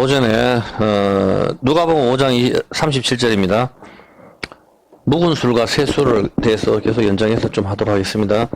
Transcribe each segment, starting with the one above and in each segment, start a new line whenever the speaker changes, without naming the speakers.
오전에 누가복음 5장 37절입니다. 묵은 술과 새 술을 대해서 계속 연장해서 좀 하도록 하겠습니다.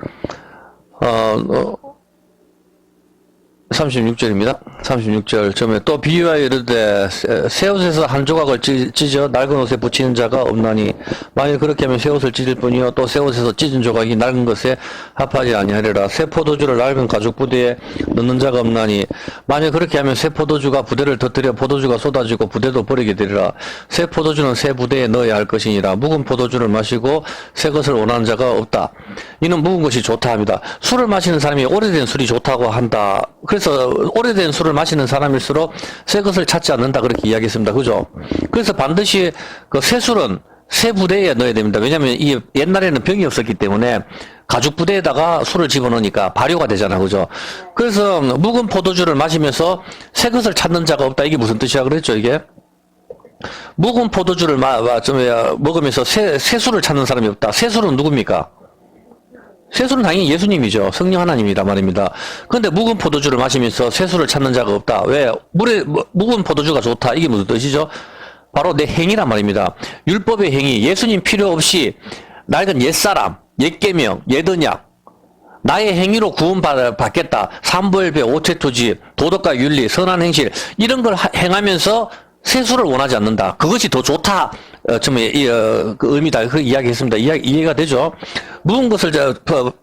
36절입니다. 36절 처음에 또 비유하여 이르되 새 옷에서 한 조각을 찢어 낡은 옷에 붙이는 자가 없나니 만일 그렇게 하면 새 옷을 찢을 뿐이요 또 새 옷에서 찢은 조각이 낡은 것에 합하지 아니하리라. 새 포도주를 낡은 가죽 부대에 넣는 자가 없나니 만일 그렇게 하면 새 포도주가 부대를 터뜨려 포도주가 쏟아지고 부대도 버리게 되리라. 새 포도주는 새 부대에 넣어야 할 것이니라. 묵은 포도주를 마시고 새 것을 원하는 자가 없다. 이는 묵은 것이 좋다 합니다. 술을 마시는 사람이 오래된 술이 좋다고 한다. 그래서 오래된 술을 마시는 사람일수록 새 것을 찾지 않는다 그렇게 이야기했습니다. 그죠? 그래서 반드시 그 새 술은 새 부대에 넣어야 됩니다. 왜냐하면 이 옛날에는 병이 없었기 때문에 가죽 부대에다가 술을 집어넣으니까 발효가 되잖아. 그죠? 그래서 묵은 포도주를 마시면서 새 것을 찾는 자가 없다. 이게 무슨 뜻이야 그랬죠 이게? 묵은 포도주를 먹으면서 새 술을 찾는 사람이 없다. 새 술은 누굽니까? 새술은 당연히 예수님이죠. 성령 하나님이란 말입니다. 그런데 묵은 포도주를 마시면서 새술을 찾는 자가 없다. 왜? 묵은 포도주가 좋다. 이게 무슨 뜻이죠? 바로 내 행위란 말입니다. 율법의 행위, 예수님 필요 없이 낡은 옛사람, 옛계명, 옛언약, 나의 행위로 구원받겠다. 삼부엘배, 오체토지, 도덕과 윤리, 선한 행실 이런 걸 행하면서 세수를 원하지 않는다. 그것이 더 좋다. 그 의미다. 그 이야기했습니다. 이해가 되죠? 묵은 것을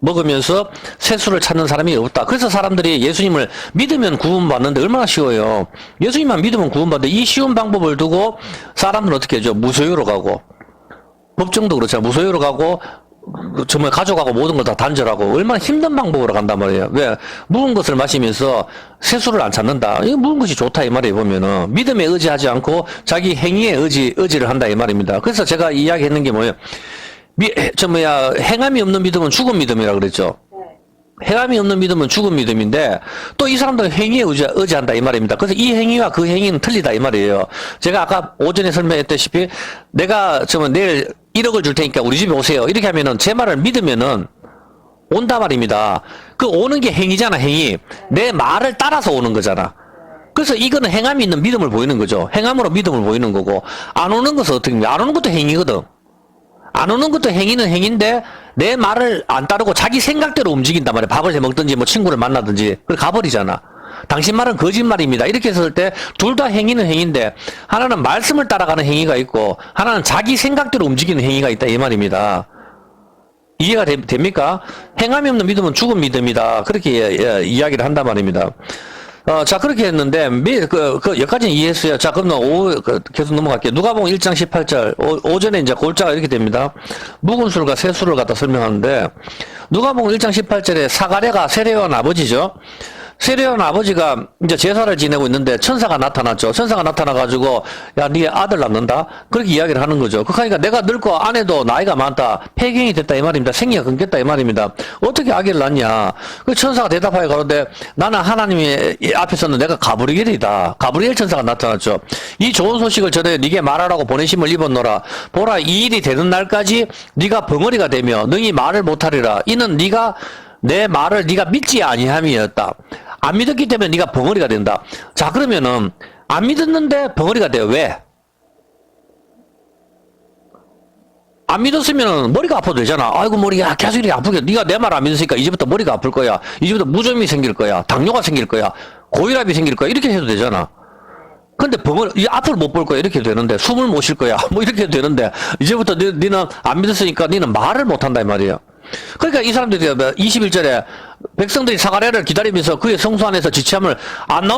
먹으면서 세수를 찾는 사람이 없다. 그래서 사람들이 예수님을 믿으면 구원받는데 얼마나 쉬워요. 예수님만 믿으면 구원받는데 이 쉬운 방법을 두고 사람들은 어떻게 하죠? 무소유로 가고 법정도 그렇잖아요. 무소유로 가고 정말 가져가고 모든 걸 다 단절하고 얼마나 힘든 방법으로 간단 말이에요. 왜? 묵은 것을 마시면서 세수를 안 찾는다. 이 묵은 것이 좋다 이 말이에요. 보면은 믿음에 의지하지 않고 자기 행위에 의지를 한다 이 말입니다. 그래서 제가 이야기했는 게 뭐예요? 행함이 없는 믿음은 죽은 믿음이라 그랬죠. 행함이 없는 믿음은 죽은 믿음인데 또 이 사람들은 행위에 의지한다 이 말입니다. 그래서 이 행위와 그 행위는 틀리다 이 말이에요. 제가 아까 오전에 설명했다시피 내가 내일 1억을 줄 테니까 우리 집에 오세요. 이렇게 하면은 제 말을 믿으면은 온다 말입니다. 그 오는 게 행위잖아, 행위. 내 말을 따라서 오는 거잖아. 그래서 이거는 행함이 있는 믿음을 보이는 거죠. 행함으로 믿음을 보이는 거고 안 오는 것은 어떻게 합니까? 안 오는 것도 행위거든. 안 오는 것도 행위는 행위인데 내 말을 안 따르고 자기 생각대로 움직인단 말이야. 밥을 해 먹든지 뭐 친구를 만나든지 그걸 가버리잖아. 당신 말은 거짓말입니다. 이렇게 했을 때 둘 다 행위는 행위인데 하나는 말씀을 따라가는 행위가 있고 하나는 자기 생각대로 움직이는 행위가 있다 이 말입니다. 이해가 됩니까? 행함이 없는 믿음은 죽은 믿음이다. 그렇게 이야기를 한단 말입니다. 자, 그렇게 했는데, 여기까지는 이해했어요. 자, 그럼 계속 넘어갈게요. 누가복음 1장 18절. 오전에 이제 골자가 이렇게 됩니다. 묵은 술과 새 술을 갖다 설명하는데, 누가복음 1장 18절에 사가랴가 세례요한 아버지죠. 세례요한 아버지가 이제 제사를 지내고 있는데 천사가 나타났죠. 천사가 나타나가지고 야, 네 아들 낳는다? 그렇게 이야기를 하는 거죠. 그러니까 내가 늙고 아내도 나이가 많다. 폐경이 됐다 이 말입니다. 생리가 끊겼다 이 말입니다. 어떻게 아기를 낳냐? 그 천사가 대답하여 가로되 나는 하나님의 앞에서는 내가 가브리엘이다. 가브리엘 천사가 나타났죠. 이 좋은 소식을 전해 네게 말하라고 보내심을 입었노라. 보라 이 일이 되는 날까지 네가 벙어리가 되며 능히 말을 못하리라. 이는 내 말을 네가 믿지 아니함이었다. 안 믿었기 때문에 네가 벙어리가 된다. 자, 그러면은 안 믿었는데 벙어리가 돼요. 왜? 안 믿었으면 머리가 아파도 되잖아. 아이고 머리가 계속 이렇게 아프게. 네가 내 말 안 믿으니까 이제부터 머리가 아플 거야. 이제부터 무좀이 생길 거야. 당뇨가 생길 거야. 고혈압이 생길 거야. 이렇게 해도 되잖아. 근데 이 앞을 못 볼 거야. 이렇게 되는데 숨을 못 쉴 거야. 뭐 이렇게 되는데 이제부터 너는 안 믿었으니까 너는 말을 못 한다 이 말이에요. 그러니까 이 사람들이 21절에 백성들이 사가랴를 기다리면서 그의 성소 안에서 지체함을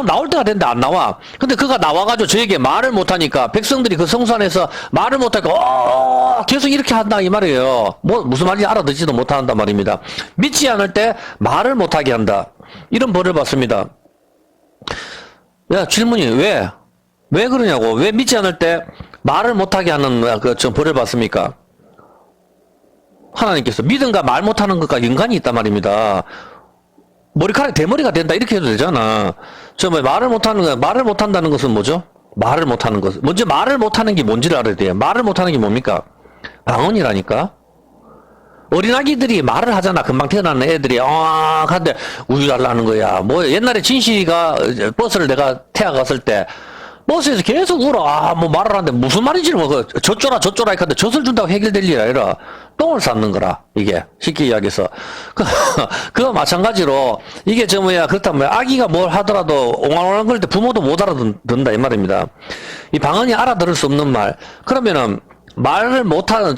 나올 때가 됐는데 안 나와. 근데 그가 나와가지고 저에게 말을 못하니까 백성들이 그 성소 안에서 말을 못하니까 계속 이렇게 한다 이 말이에요. 무슨 말인지 알아듣지도 못한단 말입니다. 믿지 않을 때 말을 못하게 한다. 이런 벌을 받습니다. 야, 질문이 왜 그러냐고. 왜 믿지 않을 때 말을 못하게 하는 벌을 받습니까? 하나님께서 믿음과 말 못하는 것과 연관이 있단 말입니다. 머리카락이 대머리가 된다 이렇게 해도 되잖아. 말을 못한다는 것은 뭐죠? 말을 못하는 것. 먼저 말을 못하는 게 뭔지를 알아야 돼요. 말을 못하는 게 뭡니까? 방언이라니까. 어린아기들이 말을 하잖아. 금방 태어나는 애들이 한데 우유 달라는 거야. 뭐 옛날에 진실이가 버스를 내가 태워갔을 때 버스에서 계속 울어. 뭐 말을 하는데 무슨 말인지 뭐, 젖줘라, 이렇게 젖을 준다고 해결될 일 아니라 똥을 쌌는 거라, 이게. 쉽게 이야기해서. 그거 마찬가지로, 이게 그렇다면 아기가 뭘 하더라도 옹알옹알 거릴 때 부모도 못 알아듣는다, 이 말입니다. 이 방언이 알아들을 수 없는 말. 그러면은, 말을 못하는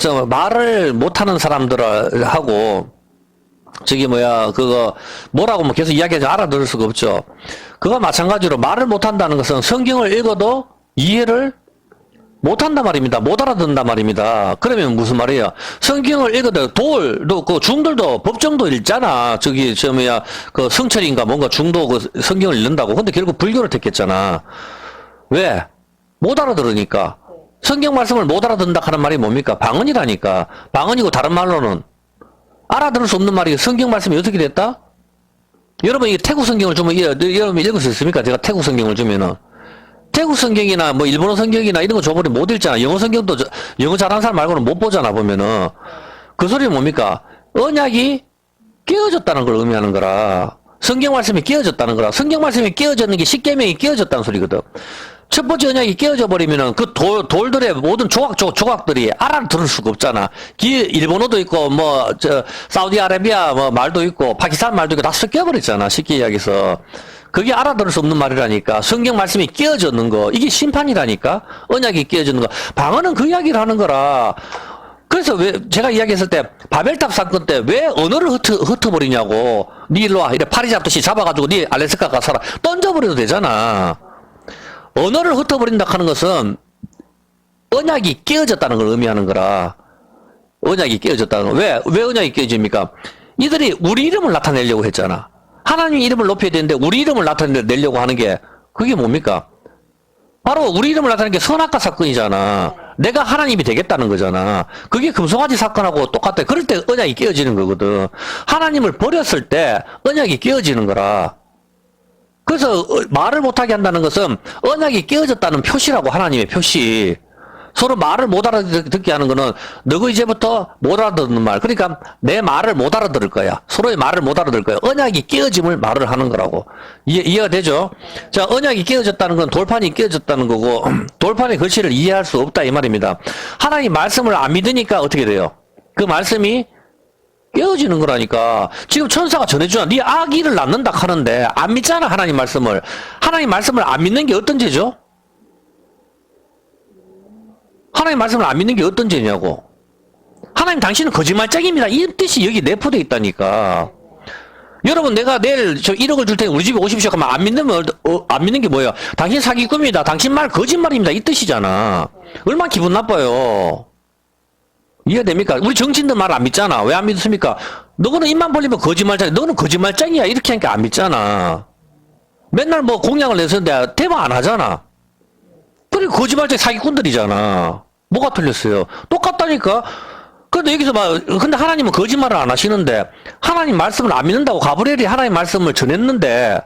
사람들하고, 그거, 뭐라고 뭐 계속 이야기하지 알아들을 수가 없죠. 그거 마찬가지로 말을 못한다는 것은 성경을 읽어도 이해를 못한단 말입니다. 못 알아듣는단 말입니다. 그러면 무슨 말이에요? 성경을 읽어도 중들도 법정도 읽잖아. 그 성철인가 뭔가 중도 그 성경을 읽는다고. 근데 결국 불교를 택했잖아. 왜? 못 알아들으니까. 성경 말씀을 못 알아듣는다 하는 말이 뭡니까? 방언이라니까. 방언이고 다른 말로는 알아들을 수 없는 말이 성경 말씀이 어떻게 됐다? 여러분, 이게 태국 성경을 주면, 여러분 읽을 수 있습니까? 제가 태국 성경을 주면은. 태국 성경이나, 뭐, 일본어 성경이나 이런 거 줘버리면 못 읽잖아. 영어 성경도, 영어 잘하는 사람 말고는 못 보잖아, 보면은. 그 소리는 뭡니까? 언약이 깨어졌다는 걸 의미하는 거라. 성경 말씀이 깨어졌다는 거라. 성경 말씀이 깨어졌는 게 십계명이 깨어졌다는 소리거든. 첫 번째 언약이 깨어져 버리면은 그 돌들의 모든 조각들이 알아들을 수가 없잖아. 일본어도 있고, 사우디아라비아 말도 있고, 파키스탄 말도 있고 다 섞여버렸잖아. 쉽게 이야기해서. 그게 알아들을 수 없는 말이라니까. 성경 말씀이 깨어졌는 거. 이게 심판이라니까. 언약이 깨어졌는 거. 방언은 그 이야기를 하는 거라. 그래서 제가 이야기했을 때, 바벨탑 사건 때 왜 언어를 흩어버리냐고. 니 일로 와. 이래 파리 잡듯이 잡아가지고 니 알래스카 가서라. 던져버려도 되잖아. 언어를 흩어버린다 하는 것은 언약이 깨어졌다는 걸 의미하는 거라. 언약이 깨어졌다는 거. 왜 언약이 깨어집니까? 이들이 우리 이름을 나타내려고 했잖아. 하나님 이름을 높여야 되는데 우리 이름을 나타내려고 하는 게 그게 뭡니까? 바로 우리 이름을 나타내는 게 선악과 사건이잖아. 내가 하나님이 되겠다는 거잖아. 그게 금송아지 사건하고 똑같아. 그럴 때 언약이 깨어지는 거거든. 하나님을 버렸을 때 언약이 깨어지는 거라. 그래서 말을 못하게 한다는 것은 언약이 깨어졌다는 표시라고. 하나님의 표시. 서로 말을 못 알아듣게 하는 거는 너가 이제부터 못 알아듣는 말. 그러니까 내 말을 못 알아들을 거야. 서로의 말을 못 알아들을 거야. 언약이 깨어짐을 말을 하는 거라고. 이해가 되죠? 자, 언약이 깨어졌다는 건 돌판이 깨어졌다는 거고 돌판의 글씨를 이해할 수 없다 이 말입니다. 하나님 말씀을 안 믿으니까 어떻게 돼요? 그 말씀이 깨어지는 거라니까. 지금 천사가 전해주잖아. 네 아기를 낳는다 하는데 안 믿잖아. 하나님 말씀을. 하나님 말씀을 안 믿는 게 어떤 죄죠? 하나님 말씀을 안 믿는 게 어떤 죄냐고. 하나님 당신은 거짓말쟁입니다. 이 뜻이 여기 내포되어 있다니까. 여러분, 내가 내일 1억을 줄 테니 우리 집에 오십시오 하면 안 믿는 게 뭐예요? 당신 사기꾼입니다. 당신 말 거짓말입니다. 이 뜻이잖아. 얼마나 기분 나빠요. 이해됩니까? 우리 정치인들 말 안 믿잖아. 왜 안 믿습니까? 너는 입만 벌리면 거짓말쟁이. 너는 거짓말쟁이야. 이렇게 하니까 안 믿잖아. 맨날 뭐 공약을 내서는데 대박 안 하잖아. 그리고 거짓말쟁이 사기꾼들이잖아. 뭐가 틀렸어요? 똑같다니까? 근데 여기서 근데 하나님은 거짓말을 안 하시는데, 하나님 말씀을 안 믿는다고 가브리엘이 하나님 말씀을 전했는데,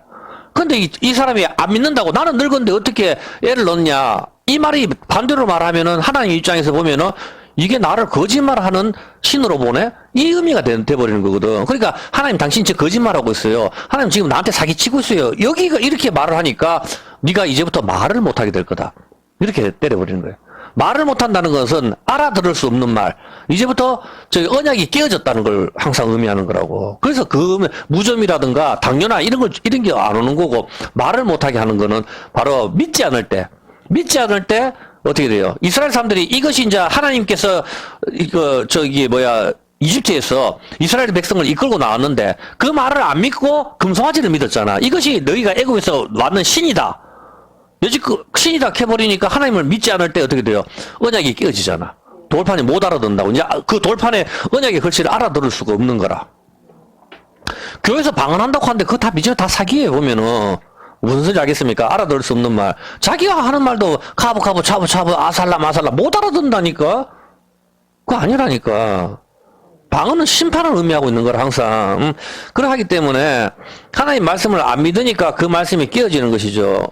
근데 이 사람이 안 믿는다고 나는 늙었는데 어떻게 애를 낳냐? 이 말이 반대로 말하면은 하나님 입장에서 보면은 이게 나를 거짓말하는 신으로 보네? 이 의미가 돼버리는 거거든. 그러니까 하나님 당신 지금 거짓말하고 있어요. 하나님 지금 나한테 사기치고 있어요. 여기가 이렇게 말을 하니까 네가 이제부터 말을 못하게 될 거다. 이렇게 때려버리는 거예요. 말을 못한다는 것은 알아들을 수 없는 말. 이제부터 언약이 깨어졌다는 걸 항상 의미하는 거라고. 그래서 그 무좀이라든가 당뇨나 이런 게 안 오는 거고, 말을 못하게 하는 거는 바로 믿지 않을 때 어떻게 돼요? 이스라엘 사람들이 이것이 이제 하나님께서 이집트에서 이스라엘 백성을 이끌고 나왔는데 그 말을 안 믿고 금송아지를 믿었잖아. 이것이 너희가 애굽에서 왔는 신이다. 여지 신이다 캐버리니까 하나님을 믿지 않을 때 어떻게 돼요? 언약이 깨어지잖아. 돌판이 못 알아듣는다고. 이제 그 돌판에 언약의 글씨를 알아들을 수가 없는 거라. 교회에서 방언한다고 하는데 그거 다 믿어요. 다 사기예요. 보면은. 무슨 소리인지 알겠습니까? 알아들을 수 없는 말. 자기가 하는 말도 카브 차브 아살람 못 알아듣는다니까? 그거 아니라니까. 방언은 심판을 의미하고 있는 거라 항상. 그러하기 때문에 하나님 말씀을 안 믿으니까 그 말씀이 깨어지는 것이죠.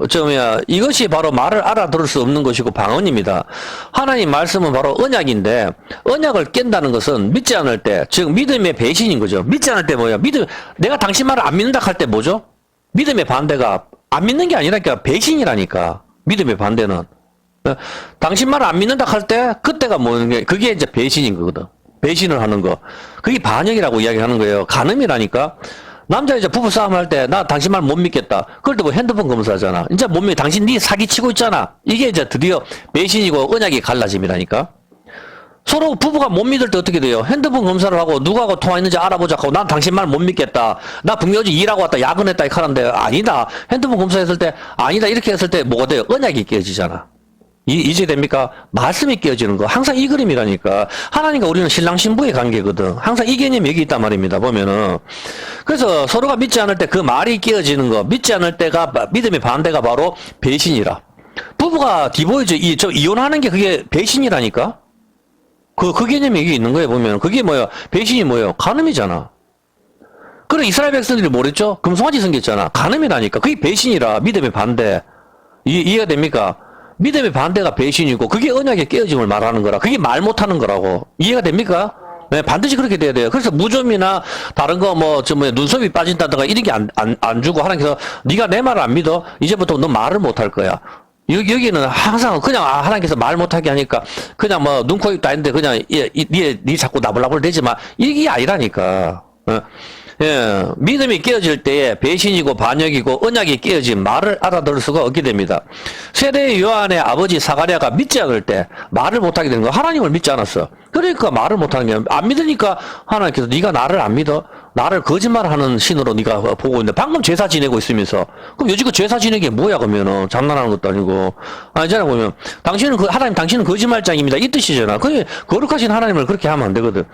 이것이 바로 말을 알아들을 수 없는 것이고 방언입니다. 하나님 말씀은 바로 언약인데 언약을 깬다는 것은 믿지 않을 때, 즉 믿음의 배신인 거죠. 믿지 않을 때 뭐야? 내가 당신 말을 안 믿는다 할 때 뭐죠? 믿음의 반대가 안 믿는 게 아니라니까 배신이라니까. 믿음의 반대는. 당신 말 안 믿는다 할 때, 그때가 뭐는 게, 그게 이제 배신인 거거든. 배신을 하는 거. 그게 반역이라고 이야기하는 거예요. 간음이라니까. 남자 여자 부부 싸움 할 때, 나 당신 말 못 믿겠다. 그럴 때 뭐 핸드폰 검사하잖아. 이제 못 믿, 당신 네 사기치고 있잖아. 이게 이제 드디어 배신이고 언약이 갈라짐이라니까. 서로 부부가 못 믿을 때 어떻게 돼요? 핸드폰 검사를 하고 누구하고 통화했는지 알아보자 하고 난 당신 말 못 믿겠다. 나 분명히 어제 일하고 왔다 야근했다 이렇게 하는데 아니다. 핸드폰 검사했을 때 아니다 이렇게 했을 때 뭐가 돼요? 언약이 깨지잖아. 이제 됩니까? 말씀이 깨어지는 거. 항상 이 그림이라니까. 하나님과 우리는 신랑 신부의 관계거든. 항상 이 개념이 여기 있단 말입니다. 보면은. 그래서 서로가 믿지 않을 때 그 말이 깨어지는 거. 믿지 않을 때가 믿음의 반대가 바로 배신이라. 부부가 디보이즈 이혼하는 게 그게 배신이라니까. 그 개념이 여기 있는 거예요. 보면 그게 뭐야? 배신이 뭐예요? 간음이잖아. 그래 이스라엘 백성들이 뭐랬죠? 금송아지 생겼잖아. 간음이라니까. 그게 배신이라. 믿음의 반대. 이해가 됩니까? 믿음의 반대가 배신이고 그게 언약의 깨어짐을 말하는 거라. 그게 말 못하는 거라고. 이해가 됩니까? 네, 반드시 그렇게 돼야 돼요. 그래서 무좀이나 다른 거 눈썹이 빠진다든가 이런 게 안 주고 하나님께서 네가 내 말을 안 믿어? 이제부터 너 말을 못할 거야. 여기는 항상 그냥 하나님께서 말 못하게 하니까 그냥 뭐 눈, 코, 입도 아닌데 그냥 니 자꾸 나불나불 대지 마. 이게 아니라니까. 예, 믿음이 깨어질 때에 배신이고 반역이고 언약이 깨어진 말을 알아들을 수가 없게 됩니다. 세대의 요한의 아버지 사가랴가 믿지 않을 때 말을 못하게 되는 거야. 하나님을 믿지 않았어. 그러니까 말을 못하는 게 안 믿으니까 하나님께서 네가 나를 안 믿어? 나를 거짓말하는 신으로 네가 보고 있는데 방금 제사 지내고 있으면서 그럼 요즘 그 제사 지내는 게 뭐야 그러면은 장난하는 것도 아니고 아니잖아 보면 당신은 하나님 당신은 거짓말장입니다 이 뜻이잖아. 그 거룩하신 하나님을 그렇게 하면 안 되거든.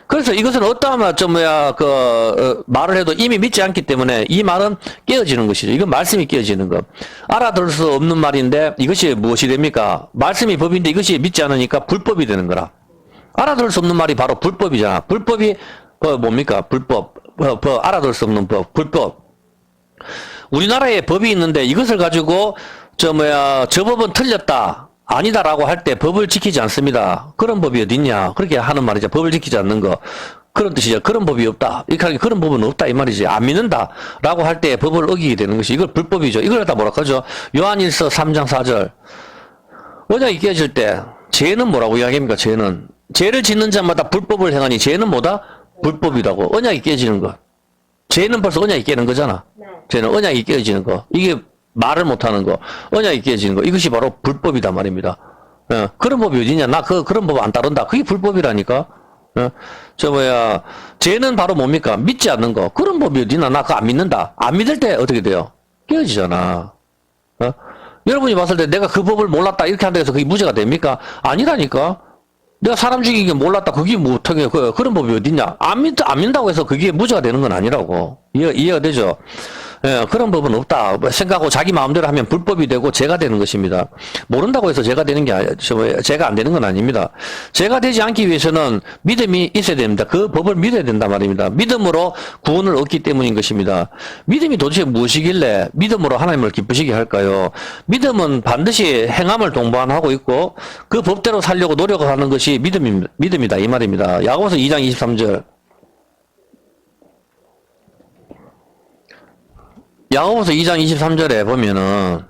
그래서 이것은 어떠한 말을 해도 이미 믿지 않기 때문에 이 말은 깨어지는 것이죠. 이건 말씀이 깨어지는 거. 알아들을 수 없는 말인데 이것이 무엇이 됩니까? 말씀이 법인데 이것이 믿지 않으니까 불법이 되는 거라. 알아들을 수 없는 말이 바로 불법이잖아. 불법이 뭡니까? 불법. 알아들을 수 없는 법. 불법. 우리나라에 법이 있는데 이것을 가지고 저 법은 틀렸다. 아니다라고 할 때 법을 지키지 않습니다. 그런 법이 어딨냐. 그렇게 하는 말이죠. 법을 지키지 않는 거. 그런 뜻이죠. 그런 법이 없다. 이렇게 하는 그런 법은 없다. 이 말이지. 안 믿는다. 라고 할 때 법을 어기게 되는 것이 이걸 불법이죠. 이걸 갖다 뭐라 하죠? 요한일서 3장 4절. 언약이 깨질 때 죄는 뭐라고 이야기합니까? 죄를 짓는 자마다 불법을 행하니 죄는 뭐다? 불법이라고. 언약이 깨지는 거. 죄는 벌써 언약이 깨는 거잖아. 죄는 언약이 깨지는 거. 이게 말을 못하는 거. 언약이 깨지는 거. 이것이 바로 불법이다 말입니다. 그런 법이 어디냐? 나 그런 법 안 따른다. 그게 불법이라니까. 죄는 바로 뭡니까? 믿지 않는 거. 그런 법이 어디나? 나 그거 안 믿는다. 안 믿을 때 어떻게 돼요? 깨지잖아. 여러분이 봤을 때 내가 그 법을 몰랐다. 이렇게 한다고 해서 그게 무죄가 됩니까? 아니라니까. 내가 사람 죽인 게 몰랐다. 그게 뭐, 어떻게, 그런 법이 어딨냐? 안 믿는다고 해서 그게 무죄가 되는 건 아니라고. 이해가 되죠? 예, 그런 법은 없다. 생각하고 자기 마음대로 하면 불법이 되고 죄가 되는 것입니다. 모른다고 해서 죄가 되는 게 죄가 안 되는 건 아닙니다. 죄가 되지 않기 위해서는 믿음이 있어야 됩니다. 그 법을 믿어야 된단 말입니다. 믿음으로 구원을 얻기 때문인 것입니다. 믿음이 도대체 무엇이길래 믿음으로 하나님을 기쁘시게 할까요? 믿음은 반드시 행함을 동반하고 있고 그 법대로 살려고 노력하는 것이 믿음이다. 이 말입니다. 야고보서 2장 23절. 야고보서 2장 23절에 보면은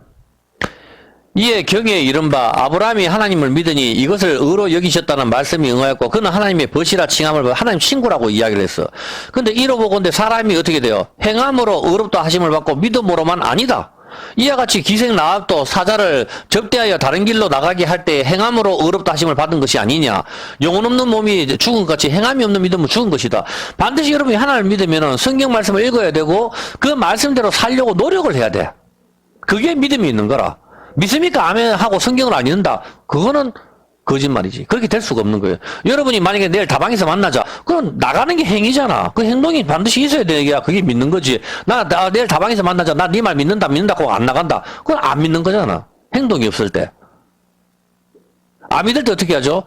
이에 경외에 이른 바 아브라함이 하나님을 믿으니 이것을 의로 여기셨다는 말씀이 응하였고 그는 하나님의 벗이라 칭함을 하나님 친구라고 이야기를 했어. 근데 이로 보건대 사람이 어떻게 돼요? 행함으로 의롭다 하심을 받고 믿음으로만 아니다. 이와 같이 기생 나합도 사자를 접대하여 다른 길로 나가게 할 때 행함으로 의롭다 하심을 받은 것이 아니냐. 영혼 없는 몸이 죽은 것 같이 행함이 없는 믿음은 죽은 것이다. 반드시 여러분이 하나님을 믿으면 성경 말씀을 읽어야 되고 그 말씀대로 살려고 노력을 해야 돼. 그게 믿음이 있는 거라. 믿습니까? 아멘 하고 성경을 안 읽는다. 그거는 거짓말이지. 그렇게 될 수가 없는 거예요. 여러분이 만약에 내일 다방에서 만나자. 그럼 나가는 게 행위잖아. 그 행동이 반드시 있어야 되야. 그게 믿는 거지. 나 내일 다방에서 만나자. 나 네 말 믿는다고 안 나간다. 그건 안 믿는 거잖아. 행동이 없을 때. 안 믿을 때 어떻게 하죠?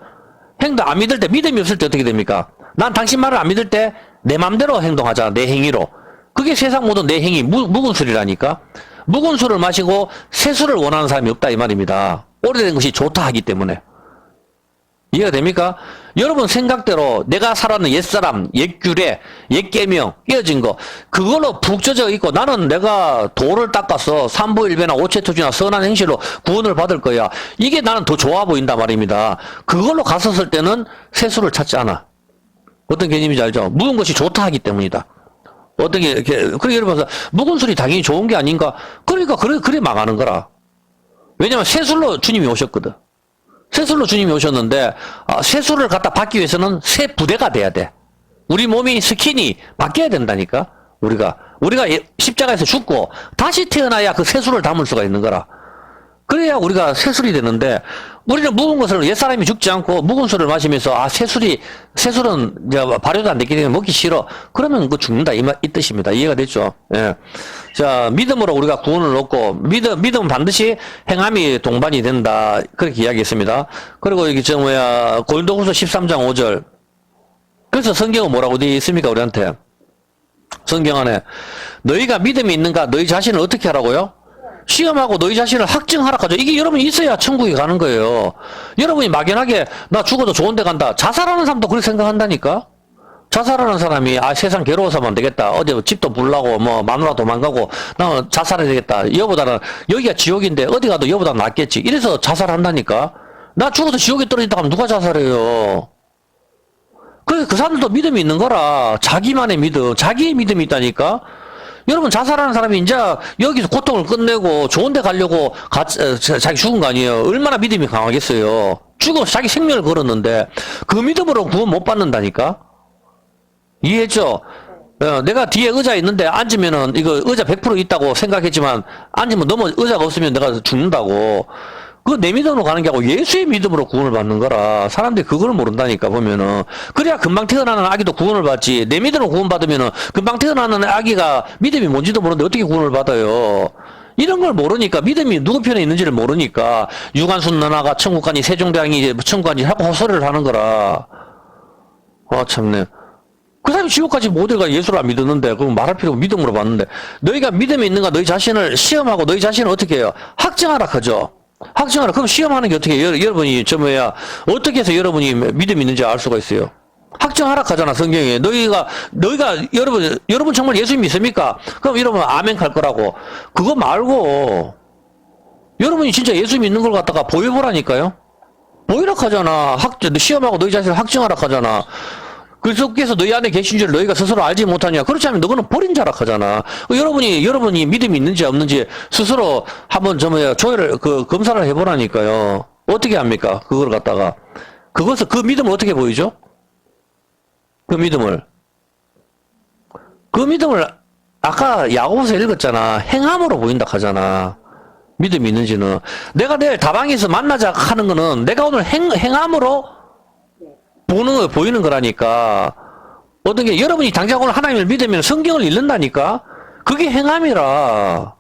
행동 안 믿을 때 믿음이 없을 때 어떻게 됩니까? 난 당신 말을 안 믿을 때 내 맘대로 행동하자. 내 행위로. 그게 세상 모든 내 행위. 묵은 술이라니까. 묵은 술을 마시고 새 술을 원하는 사람이 없다 이 말입니다. 오래된 것이 좋다 하기 때문에. 이해가 됩니까? 여러분 생각대로 내가 살아는 옛사람, 옛규례, 옛계명, 깨어진 거 그걸로 푹 젖어 있고 나는 내가 도를 닦아서 삼보일배나 오체토지나 선한 행실로 구원을 받을 거야. 이게 나는 더 좋아 보인다 말입니다. 그걸로 갔었을 때는 세수를 찾지 않아. 어떤 개념인지 알죠? 묵은 것이 좋다 하기 때문이다. 어떤 게, 그래, 여러분, 묵은 술이 당연히 좋은 게 아닌가? 그러니까, 그래 망하는 거라. 왜냐면 세술로 주님이 오셨거든. 세술로 주님이 오셨는데, 세술을 갖다 받기 위해서는 새 부대가 돼야 돼. 우리 몸이 스킨이 바뀌어야 된다니까? 우리가 십자가에서 죽고, 다시 태어나야 그 세술을 담을 수가 있는 거라. 그래야 우리가 세술이 되는데, 우리는 묵은 것을 옛사람이 죽지 않고 묵은 술을 마시면서 세술은 이제 발효도 안 됐기 때문에 먹기 싫어. 그러면 그 죽는다 이 뜻입니다. 이해가 됐죠? 예. 자, 믿음으로 우리가 구원을 얻고 믿음은 반드시 행함이 동반이 된다. 그렇게 이야기했습니다. 그리고 이게 고린도후서 13장 5절. 그래서 성경은 뭐라고 되어 있습니까? 우리한테. 성경 안에 너희가 믿음이 있는가? 너희 자신을 어떻게 하라고요? 시험하고 너희 자신을 확증하라 하죠. 이게 여러분이 있어야 천국에 가는 거예요. 여러분이 막연하게 나 죽어도 좋은 데 간다. 자살하는 사람도 그렇게 생각한다니까? 자살하는 사람이 세상 괴로워서만 되겠다. 어디 집도 불나고 뭐 마누라 도망가고 나 자살해야 되겠다. 이거보다는 여기가 지옥인데 어디 가도 이거보다 낫겠지. 이래서 자살한다니까? 나 죽어도 지옥에 떨어진다 하면 누가 자살해요? 그래서 그 사람들도 믿음이 있는 거라. 자기만의 믿음, 자기의 믿음이 있다니까? 여러분 자살하는 사람이 이제 여기서 고통을 끝내고 좋은 데 가려고 자기 죽은 거 아니에요. 얼마나 믿음이 강하겠어요. 죽어서 자기 생명을 걸었는데 그 믿음으로 구원 못 받는다니까. 이해했죠? 내가 뒤에 의자 있는데 앉으면은 이거 의자 100% 있다고 생각했지만 앉으면 너무 의자가 없으면 내가 죽는다고. 그거 내 믿음으로 가는 게 아니고 예수의 믿음으로 구원을 받는 거라. 사람들이 그걸 모른다니까 보면은. 그래야 금방 태어나는 아기도 구원을 받지. 내 믿음으로 구원 받으면은 금방 태어나는 아기가 믿음이 뭔지도 모르는데 어떻게 구원을 받아요. 이런 걸 모르니까 믿음이 누구 편에 있는지를 모르니까 유관순 너나가 천국 가니 세종대왕이 이제 천국 가니 하고 헛소리를 하는 거라. 참네. 그 사람이 지옥까지 못 들어가 예수를 안 믿었는데 그럼 말할 필요 없고 믿음으로 받는데 너희가 믿음이 있는가 너희 자신을 시험하고 너희 자신을 어떻게 해요? 확증하라 하죠. 확증하라. 그럼 시험하는 게 어떻게 해요? 여러분이 어떻게 해서 여러분이 믿음이 있는지 알 수가 있어요? 확증하라 하잖아 성경에. 너희가 여러분 정말 예수 믿습니까? 그럼 여러분 아멘 할 거라고. 그거 말고 여러분이 진짜 예수 믿는 걸 갖다가 보여보라니까요. 보이라 하잖아. 시험하고 너희 자신을 확증하라 하잖아. 그래서 너희 안에 계신 줄 너희가 스스로 알지 못하냐. 그렇지 않으면 너는 버린 자라 하잖아. 여러분이 믿음이 있는지 없는지 스스로 한번 조회를 검사를 해보라니까요. 어떻게 합니까? 그걸 갖다가 그 믿음을 어떻게 보이죠? 그 믿음을 아까 야고보서 읽었잖아. 행함으로 보인다 하잖아. 믿음이 있는지는 내가 내일 다방에서 만나자 하는 거는 내가 오늘 행함으로 보이는 거라니까. 어떤 게 여러분이 당장 오늘 하나님을 믿으면 성경을 읽는다니까. 그게 행함이라.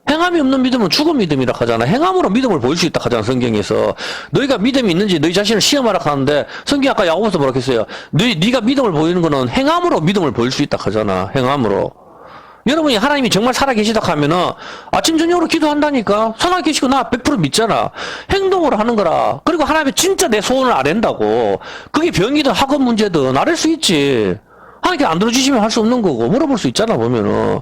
행함이 없는 믿음은 죽은 믿음이라 하잖아. 행함으로 믿음을 보일 수 있다 하잖아 성경에서. 너희가 믿음이 있는지 너희 자신을 시험하라 하는데 성경 아까 야고보서 뭐라고 했어요? 네가 믿음을 보이는 거는 행함으로 믿음을 보일 수 있다 하잖아. 행함으로. 여러분이 하나님이 정말 살아계시다 하면은 아침 저녁으로 기도한다니까. 살아계시고 나 100% 믿잖아. 행동으로 하는 거라. 그리고 하나님이 진짜 내 소원을 아랜다고. 그게 병이든 학업 문제든 아랠 수 있지. 하나님께 안 들어주시면 할 수 없는 거고 물어볼 수 있잖아 보면은.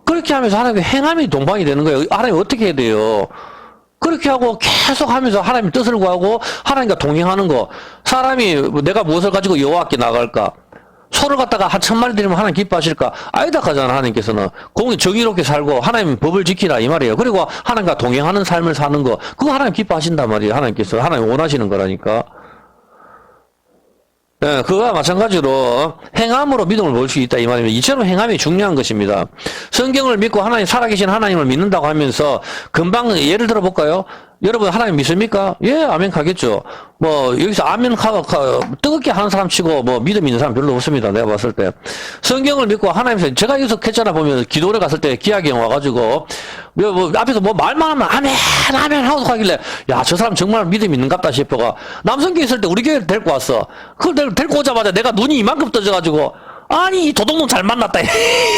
그렇게 하면서 하나님께 행함이 동반이 되는 거예요. 하나님 어떻게 해야 돼요? 그렇게 하고 계속 하면서 하나님 뜻을 구하고 하나님과 동행하는 거. 사람이 내가 무엇을 가지고 여호와께 나갈까? 소를 갖다가 한 1000마리 드리면 하나님 기뻐하실까? 아니다 하잖아 하나님께서는. 공이 정의롭게 살고 하나님 법을 지키라 이 말이에요. 그리고 하나님과 동행하는 삶을 사는 거 그거 하나님 기뻐하신단 말이에요. 하나님께서. 하나님 원하시는 거라니까. 네, 그거와 마찬가지로 행함으로 믿음을 볼 수 있다 이 말입니다. 이처럼 행함이 중요한 것입니다. 성경을 믿고 하나님 살아계신 하나님을 믿는다고 하면서 금방 예를 들어 볼까요? 여러분 하나님 믿습니까? 예, 아멘 하겠죠. 여기서 아멘 뜨겁게 하는 사람 치고 믿음 있는 사람 별로 없습니다. 내가 봤을 때. 성경을 믿고 하나님께서 제가 여기서 했잖아 보면 기도를 갔을 때 기하게 와가지고 앞에서 말만 하면 아멘 하고 가길래 야, 저 사람 정말 믿음 있는갑다 싶어가 남성교회 있을 때 우리 교회를 데리고 왔어. 그걸 데리고 오자마자 내가 눈이 이만큼 떠져가지고 아니, 이 도둑놈 잘 만났다.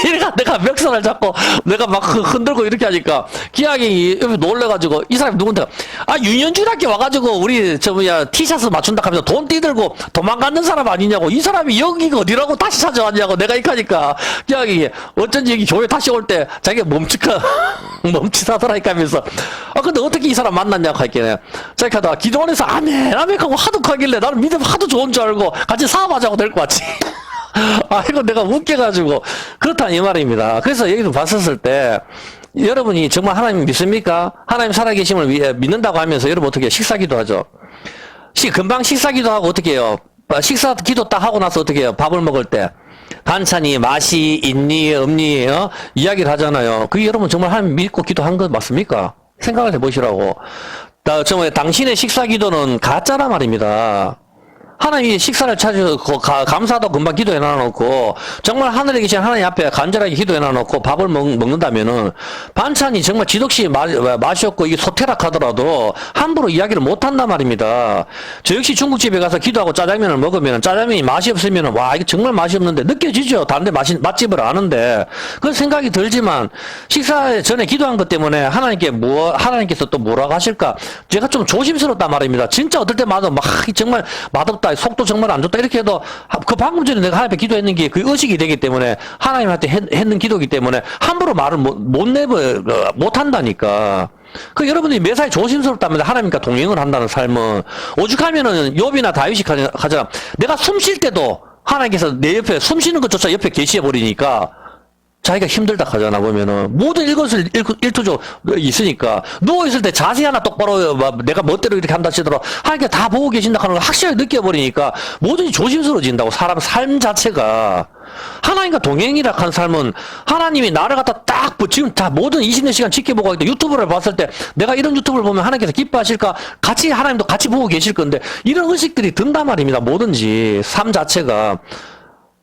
이래가 내가 멱살을 잡고, 내가 막 흔들고 이렇게 하니까, 기왕이 옆에 놀래가지고, 이 사람이 누군데, 아, 윤현준학교 와가지고, 우리, 티셔츠 맞춘다 하면서 돈 띠들고 도망가는 사람 아니냐고, 이 사람이 여기가 어디라고 다시 찾아왔냐고, 내가 이렇게 하니까, 기왕이, 어쩐지 여기 교회 다시 올 때, 자기가 멈칫하더라니까 하면서, 아, 근데 어떻게 이 사람 만났냐고 할게. 자기가 하다가 기도원에서 아멘 하고 하도 가길래 나는 믿음 하도 좋은 줄 알고, 같이 사업하자고 데리고 왔지. 아, 이거 내가 웃겨가지고. 그렇다, 이 말입니다. 그래서 여기서 봤었을 때, 여러분이 정말 하나님 믿습니까? 하나님 살아계심을 믿는다고 하면서 여러분 어떻게 해요? 식사기도 하죠. 금방 식사기도 하고 어떻게 해요? 식사 기도 딱 하고 나서 어떻게 해요? 밥을 먹을 때. 반찬이 맛이 있니, 없니, 이야기를 하잖아요. 그게 여러분 정말 하나님 믿고 기도한 거 맞습니까? 생각을 해보시라고. 정말 당신의 식사기도는 가짜란 말입니다. 하나님이 식사를 찾아서 감사도 금방 기도해 놔놓고 정말 하늘에 계신 하나님 앞에 간절하게 기도해 놔놓고 밥을 먹는다면은 반찬이 정말 지독시 맛이 없고 이게 소태락 하더라도 함부로 이야기를 못 한단 말입니다. 저 역시 중국집에 가서 기도하고 짜장면을 먹으면 짜장면이 맛이 없으면은 와 이게 정말 맛이 없는데 느껴지죠. 다른데 맛집을 아는데 그 생각이 들지만 식사 전에 기도한 것 때문에 하나님께서 또 뭐라고 하실까 제가 좀 조심스럽단 말입니다. 진짜 어떨 때마다 막 정말 맛없다 속도 정말 안 좋다 이렇게 해도 그 방금 전에 내가 하나님 앞에 기도했는 게 그 의식이 되기 때문에 하나님한테 했는 기도이기 때문에 함부로 말을 못 한다니까. 그 여러분들이 매사에 조심스럽다면 하나님과 동행을 한다는 삶은 오죽하면은 욥이나 다윗이 가잖아. 내가 숨 쉴 때도 하나님께서 내 옆에 숨 쉬는 것조차 옆에 계시해 버리니까 자기가 힘들다 하잖아. 보면은 모든 일거수일투족 있으니까 누워있을 때 자세 하나 똑바로 내가 멋대로 이렇게 한다 치더라도 하나님께 다 보고 계신다 하는 걸 확실하게 느껴버리니까 뭐든지 조심스러워진다고. 사람 삶 자체가 하나님과 동행이라 한 삶은 하나님이 나를 갖다 딱 지금 다 모든 24시간 지켜보고 있다. 유튜브를 봤을 때 내가 이런 유튜브를 보면 하나님께서 기뻐하실까 같이 하나님도 같이 보고 계실 건데 이런 의식들이 든단 말입니다. 뭐든지 삶 자체가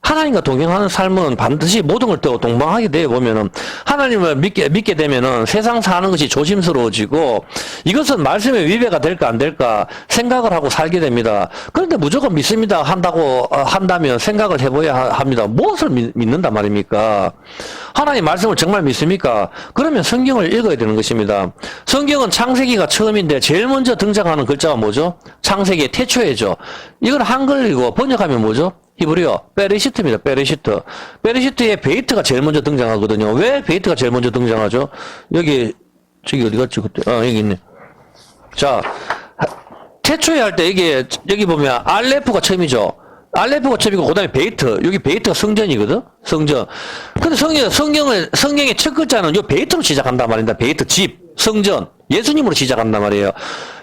하나님과 동행하는 삶은 반드시 모든 걸 동방하게 되어 보면은 하나님을 믿게 되면은 세상 사는 것이 조심스러워지고 이것은 말씀의 위배가 될까 안 될까 생각을 하고 살게 됩니다. 그런데 무조건 믿습니다 한다면 생각을 해봐야 합니다. 무엇을 믿는단 말입니까? 하나님 말씀을 정말 믿습니까? 그러면 성경을 읽어야 되는 것입니다. 성경은 창세기가 처음인데 제일 먼저 등장하는 글자가 뭐죠? 창세기의 태초에죠. 이건 한글이고 번역하면 뭐죠? 히브리어 베레시트입니다. 베레시트에 베이트가 제일 먼저 등장하거든요. 왜 베이트가 제일 먼저 등장하죠? 저기 어디 갔지 그때? 여기 있네. 자, 태초에 할 때 여기 보면 알레프가 처음이죠. 알레프가 처음이고 그다음에 베이트. 여기 베이트가 성전이거든. 성전. 근데 성경의 첫 글자는 요 베이트로 시작한단 말입니다. 베이트 집, 성전. 예수님으로 시작한단 말이에요.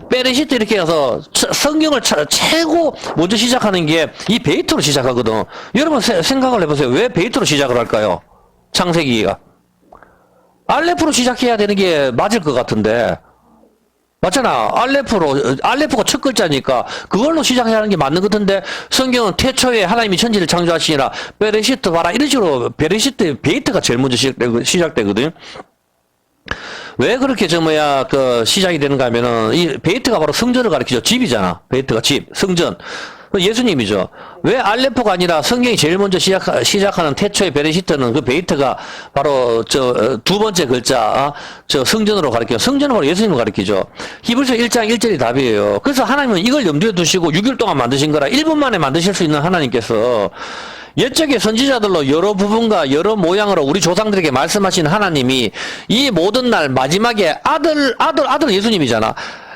베레시트 이렇게 해서 성경을 최고 먼저 시작하는 게 이 베이트로 시작하거든. 여러분 생각을 해보세요. 왜 베이트로 시작을 할까요? 창세기가. 알레프로 시작해야 되는 게 맞을 것 같은데. 맞잖아. 알레프가 첫 글자니까 그걸로 시작해야 하는 게 맞는 것 같은데 성경은 태초에 하나님이 천지를 창조하시니라 베레시트 봐라 이런 식으로 베이트가 제일 먼저 시작되거든. 왜 그렇게 시작이 되는가 하면은, 이 베이트가 바로 성전을 가리키죠. 집이잖아. 베이트가 집, 성전. 예수님이죠. 왜 알레포가 아니라 성경이 제일 먼저 시작하는 태초의 베레시트는 그 베이트가 바로 두 번째 글자, 성전으로 가리키죠. 성전은 바로 예수님을 가리키죠. 히브리서 1장 1절이 답이에요. 그래서 하나님은 이걸 염두에 두시고 6일 동안 만드신 거라 1분 만에 만드실 수 있는 하나님께서 옛적의 선지자들로 여러 부분과 여러 모양으로 우리 조상들에게 말씀하신 하나님이 이 모든 날 마지막에 아들 예수님이잖아.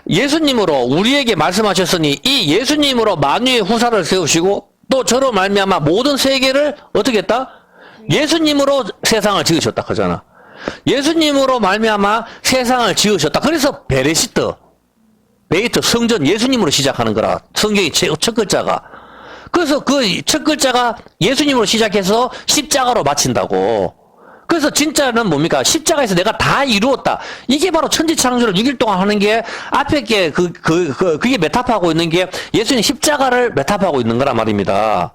예수님으로 우리에게 말씀하셨으니 이 예수님으로 만유의 후사를 세우시고 또 저로 말미암아 모든 세계를 어떻게 했다? 예수님으로 세상을 지으셨다 하잖아. 예수님으로 말미암아 세상을 지으셨다. 그래서 베레시트, 베이트, 성전 예수님으로 시작하는 거라. 성경의 첫 글자가. 그래서 그 첫 글자가 예수님으로 시작해서 십자가로 마친다고. 그래서 진짜는 뭡니까? 십자가에서 내가 다 이루었다. 이게 바로 천지창조를 6일 동안 하는 게 앞에 게 그게 메타프하고 있는 게 예수님 십자가를 메타프하고 있는 거란 말입니다.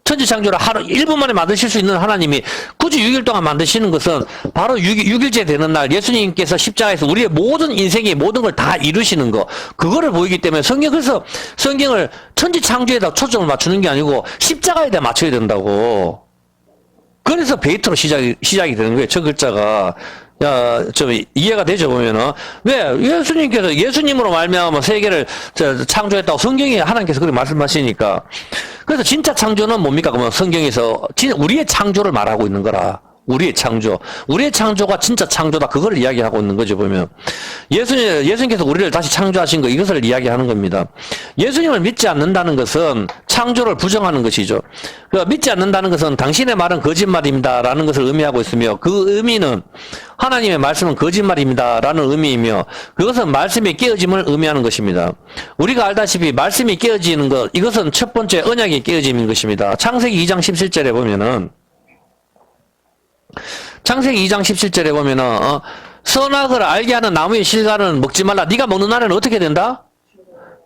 천지창조를 하루 1분 만에 만드실 수 있는 하나님이 굳이 6일 동안 만드시는 것은 바로 6일째 되는 날 예수님께서 십자가에서 우리의 모든 인생의 모든 걸 다 이루시는 거 그거를 보이기 때문에 그래서 성경을 천지창조에다 초점을 맞추는 게 아니고 십자가에다 맞춰야 된다고. 그래서 베이트로 시작이 되는 거예요. 저 글자가. 야, 좀 이해가 되죠, 보면은. 왜? 예수님께서 예수님으로 말미암아 세계를 창조했다고 성경에 하나님께서 그렇게 말씀하시니까. 그래서 진짜 창조는 뭡니까? 그러면 성경에서 우리의 창조를 말하고 있는 거라. 우리의 창조. 우리의 창조가 진짜 창조다. 그걸 이야기하고 있는 거죠, 보면. 예수님께서 우리를 다시 창조하신 거, 이것을 이야기하는 겁니다. 예수님을 믿지 않는다는 것은 창조를 부정하는 것이죠. 믿지 않는다는 것은 당신의 말은 거짓말입니다. 라는 것을 의미하고 있으며, 그 의미는 하나님의 말씀은 거짓말입니다. 라는 의미이며, 그것은 말씀이 깨어짐을 의미하는 것입니다. 우리가 알다시피 말씀이 깨어지는 것, 이것은 첫 번째 언약이 깨어짐인 것입니다. 창세기 2장 17절에 보면은, 창세기 2장 17절에 보면은 선악을 알게 하는 나무의 실과는 먹지 말라. 네가 먹는 날에는 어떻게 된다?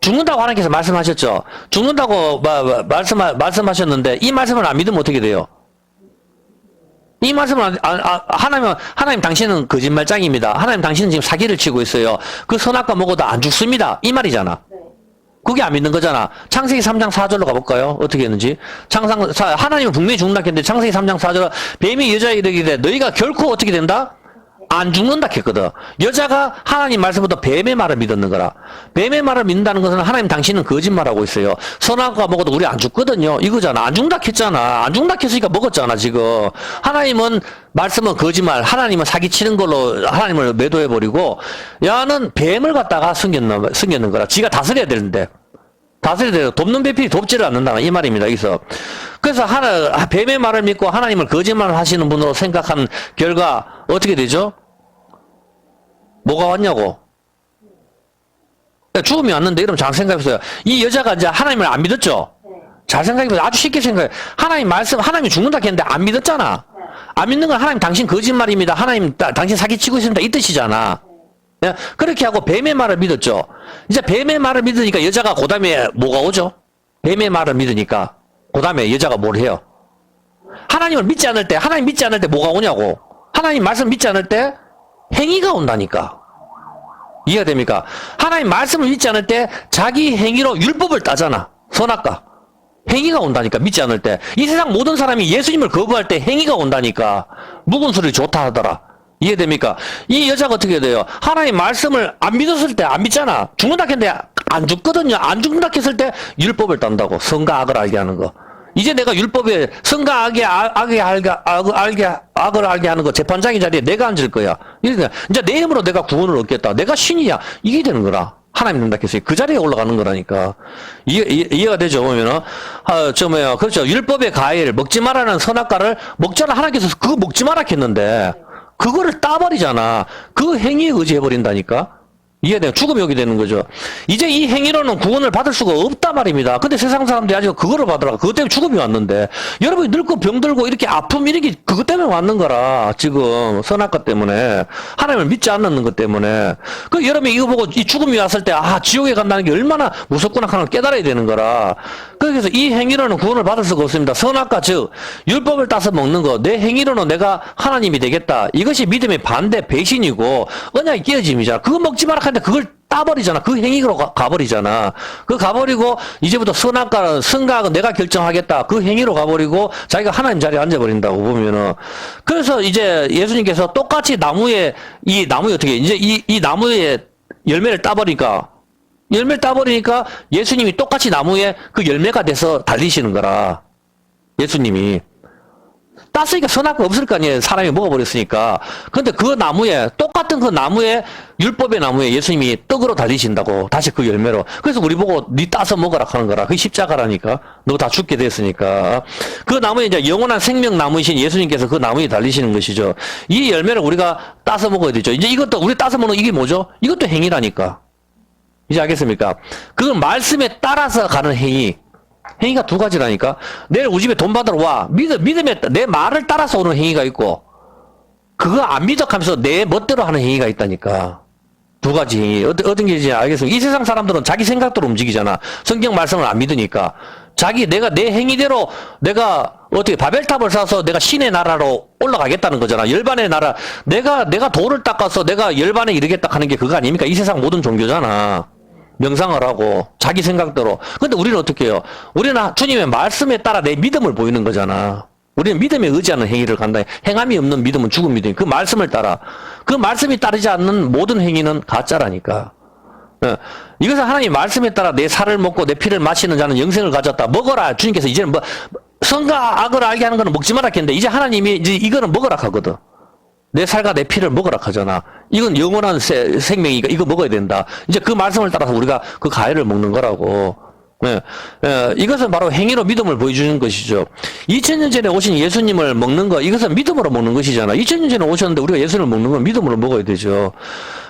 죽는다고 하나님께서 말씀하셨죠. 죽는다고 말씀하셨는데 이 말씀을 안 믿으면 어떻게 돼요? 이 말씀을 하나님 당신은 거짓말장입니다. 하나님 당신은 지금 사기를 치고 있어요. 그 선악과 먹어도 안 죽습니다. 이 말이잖아. 그게 안 믿는 거잖아. 창세기 3장 4절로 가볼까요? 어떻게 했는지. 하나님은 분명히 죽는다 했는데 창세기 3장 4절 뱀이 여자에게 이르기를 너희가 결코 어떻게 된다? 안 죽는다 했거든. 여자가 하나님 말씀보다 뱀의 말을 믿었는 거라. 뱀의 말을 믿는다는 것은 하나님 당신은 거짓말하고 있어요. 선악과 먹어도 우리 안 죽거든요. 이거잖아. 안 죽는다 했잖아. 안 죽는다 했으니까 먹었잖아, 지금. 하나님은 말씀은 거짓말, 하나님은 사기치는 걸로 하나님을 매도해버리고, 야는 뱀을 갖다가 숨겼는 거라. 지가 다스려야 되는데. 다스려야 돼요. 돕는 배필이 돕지를 않는다. 이 말입니다, 여기서. 그래서 뱀의 말을 믿고 하나님을 거짓말 하시는 분으로 생각한 결과, 어떻게 되죠? 뭐가 왔냐고? 죽음이 왔는데, 이러면 잘 생각해보세요. 이 여자가 이제 하나님을 안 믿었죠? 잘 생각해보세요. 아주 쉽게 생각해요. 하나님 말씀, 하나님이 죽는다 했는데 안 믿었잖아. 안 믿는 건 하나님 당신 거짓말입니다. 하나님 당신 사기치고 있습니다. 이 뜻이잖아. 그렇게 하고 뱀의 말을 믿었죠. 이제 뱀의 말을 믿으니까 여자가 그 다음에 뭐가 오죠? 뱀의 말을 믿으니까 그 다음에 여자가 뭘 해요? 하나님을 믿지 않을 때, 하나님 믿지 않을 때 뭐가 오냐고? 하나님 말씀 믿지 않을 때 행위가 온다니까. 이해가 됩니까? 하나님 말씀을 믿지 않을 때 자기 행위로 율법을 따잖아. 선악과. 행위가 온다니까, 믿지 않을 때. 이 세상 모든 사람이 예수님을 거부할 때 행위가 온다니까. 묵은 술이 좋다 하더라. 이해됩니까? 이 여자가 어떻게 돼요? 하나님 말씀을 안 믿었을 때 안 믿잖아. 죽는다 했는데 안 죽거든요. 안 죽는다 했을 때 율법을 딴다고. 선과 악을 알게 하는 거. 이제 내가 율법에 선과 악을 알게 하는 거 재판장의 자리에 내가 앉을 거야. 이제 내 힘으로 내가 구원을 얻겠다. 내가 신이야. 이게 되는 거라. 하나님 된다 했어요. 그 자리에 올라가는 거라니까. 이해가 되죠? 보면은, 그렇죠. 율법의 과일, 먹지 말라는 선악과를 먹자라 하나님께서 그거 먹지 마라 했는데, 그거를 따버리잖아. 그 행위에 의지해버린다니까? 이해돼요? 죽음이 오게 되는 거죠. 이제 이 행위로는 구원을 받을 수가 없단 말입니다. 근데 세상 사람들이 아직 그거를 받으라고. 그것 때문에 죽음이 왔는데. 여러분이 늙고 병들고 이렇게 아픔 이렇게 그것 때문에 왔는 거라. 지금 선악과 때문에. 하나님을 믿지 않는 것 때문에. 그 여러분이 이거 보고 이 죽음이 왔을 때 지옥에 간다는 게 얼마나 무섭구나 하는 걸 깨달아야 되는 거라. 그래서 이 행위로는 구원을 받을 수가 없습니다. 선악과 즉 율법을 따서 먹는 거. 내 행위로는 내가 하나님이 되겠다. 이것이 믿음의 반대 배신이고 언약이 깨어짐이잖아. 그거 먹지 마라 하는데 그걸 따버리잖아. 그 행위로 가버리잖아. 그 가버리고 이제부터 선악과는 선과학은 내가 결정하겠다. 그 행위로 가버리고 자기가 하나님 자리에 앉아버린다고 보면은. 그래서 이제 예수님께서 똑같이 이 나무에 어떻게 이제 이 나무에 열매를 따버리니까 예수님이 똑같이 나무에 그 열매가 돼서 달리시는 거라. 예수님이. 땄으니까 선악과 없을 거 아니에요. 사람이 먹어버렸으니까. 근데 그 나무에, 똑같은 그 나무에, 율법의 나무에 예수님이 떡으로 달리신다고. 다시 그 열매로. 그래서 우리 보고 니 따서 먹어라 하는 거라. 그게 십자가라니까. 너 다 죽게 됐으니까. 그 나무에 이제 영원한 생명 나무이신 예수님께서 그 나무에 달리시는 것이죠. 이 열매를 우리가 따서 먹어야 되죠. 이제 이것도 우리 따서 먹는 이게 뭐죠? 이것도 행위라니까. 이제 알겠습니까? 그건 말씀에 따라서 가는 행위. 행위가 두 가지라니까. 내일 우리 집에 돈 받으러 와. 믿음에 내 말을 따라서 오는 행위가 있고, 그거 안 믿어하면서 내 멋대로 하는 행위가 있다니까. 두 가지 행위. 어떤 게 이제 알겠습니까? 이 세상 사람들은 자기 생각대로 움직이잖아. 성경 말씀을 안 믿으니까. 내가 내 행위대로 내가 어떻게 바벨탑을 쌓아서 내가 신의 나라로 올라가겠다는 거잖아. 열반의 나라. 내가 돌을 닦아서 내가 열반에 이르겠다 하는 게 그거 아닙니까? 이 세상 모든 종교잖아. 명상을 하고 자기 생각대로. 근데 우리는 어떻게 해요? 우리는 주님의 말씀에 따라 내 믿음을 보이는 거잖아. 우리는 믿음에 의지하는 행위를 간다. 행함이 없는 믿음은 죽은 믿음이. 그 말씀을 따라. 그 말씀이 따르지 않는 모든 행위는 가짜라니까. 이것은 하나님 말씀에 따라 내 살을 먹고 내 피를 마시는 자는 영생을 가졌다. 먹어라. 주님께서 이제는 뭐 선과 악을 알게 하는 거는 먹지 마라 했는데 이제 하나님이 이제 이거는 먹으라 하거든. 내 살과 내 피를 먹으라 하잖아. 이건 영원한 생명이니까 이거 먹어야 된다. 이제 그 말씀을 따라서 우리가 그 가해를 먹는 거라고. 이것은 바로 행위로 믿음을 보여주는 것이죠. 2000년 전에 오신 예수님을 먹는 거, 이것은 믿음으로 먹는 것이잖아. 2000년 전에 오셨는데 우리가 예수님을 먹는 건 믿음으로 먹어야 되죠.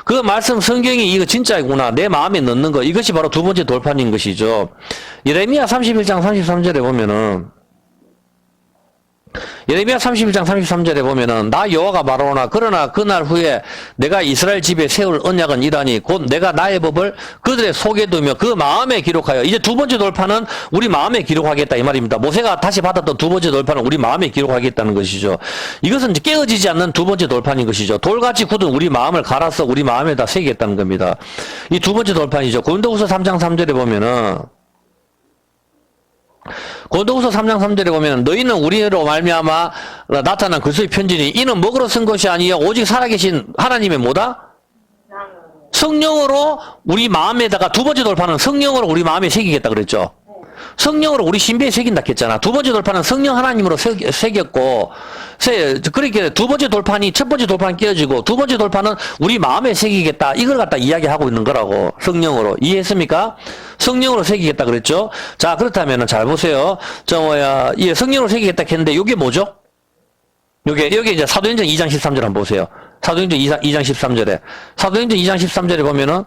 그 말씀 성경이 이거 진짜이구나. 내 마음에 넣는 거. 이것이 바로 두 번째 돌판인 것이죠. 예레미야 31장 33절에 보면은 예레미야 31장 33절에 보면은 나 여호와가 말하노라 그러나 그날 후에 내가 이스라엘 집에 세울 언약은 이라니 곧 내가 나의 법을 그들의 속에 두며 그 마음에 기록하여 이제 두 번째 돌파는 우리 마음에 기록하겠다 이 말입니다. 모세가 다시 받았던 두 번째 돌파는 우리 마음에 기록하겠다는 것이죠. 이것은 이제 깨어지지 않는 두 번째 돌판인 것이죠. 돌같이 굳은 우리 마음을 갈아서 우리 마음에다 새기겠다는 겁니다. 이 두 번째 돌판이죠. 고린도후서 3장 3절에 보면은 고린도후서 3장 3절에 보면 너희는 우리로 말미암아 나타난 그리스도의 편지니 이는 먹으러 쓴 것이 아니요 오직 살아계신 하나님의 뭐다? 성령으로 우리 마음에다가 두 번째 돌파는 성령으로 우리 마음에 새기겠다 그랬죠. 성령으로 우리 신비에 새긴다 했잖아. 두 번째 돌파는 성령 하나님으로 새겼고 그러니까 두 번째 돌판이 첫 번째 돌파는 깨어지고 두 번째 돌파는 우리 마음에 새기겠다 이걸 갖다 이야기하고 있는 거라고. 성령으로 이해했습니까? 성령으로 새기겠다 그랬죠. 자 그렇다면은 잘 보세요. 예, 성령으로 새기겠다 했는데 이게 뭐죠? 여기 이제 사도행전 2장 13절 한번 보세요. 사도행전 2장 13절에 사도행전 2장 13절에 보면은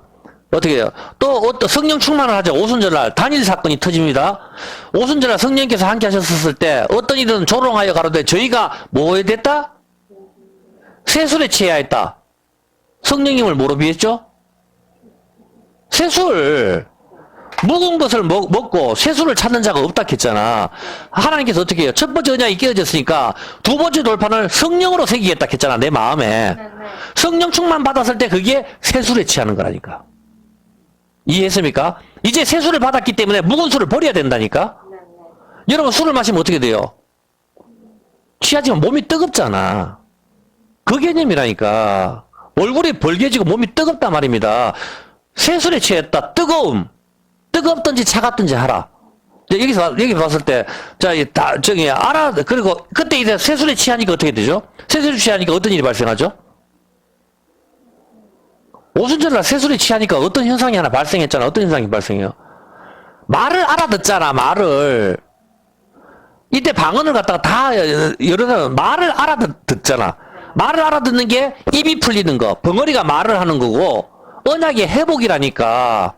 어떻게 해요? 또 어떤 성령 충만을 하자. 오순절날 단일 사건이 터집니다. 오순절날 성령께서 함께 하셨을 때 어떤 이들은 조롱하여 가로되 저희가 뭐에 됐다? 세술에 취하였다. 성령님을 뭐로 비했죠? 세술. 묵은 것을 먹고 세술을 찾는 자가 없다 했잖아. 하나님께서 어떻게 해요? 첫 번째 언약이 깨어졌으니까 두 번째 돌판을 성령으로 새기겠다 했잖아. 내 마음에. 성령 충만 받았을 때 그게 세술에 취하는 거라니까. 이해했습니까? 이제 세술을 받았기 때문에 묵은 술을 버려야 된다니까? 여러분 술을 마시면 어떻게 돼요? 취하지만 몸이 뜨겁잖아. 그 개념이라니까. 얼굴이 벌개지고 몸이 뜨겁단 말입니다. 세술에 취했다. 뜨겁든지 차갑든지 하라. 여기 봤을 때, 그리고 그때 이제 세술에 취하니까 어떻게 되죠? 세술에 취하니까 어떤 일이 발생하죠? 오순절날 세술에 취하니까 어떤 현상이 하나 발생했잖아. 어떤 현상이 발생해요? 말을 알아듣잖아, 말을. 이때 방언을 갖다가 다, 여러 사람, 말을 알아듣잖아. 말을 알아듣는 게 입이 풀리는 거. 벙어리가 말을 하는 거고, 언약의 회복이라니까.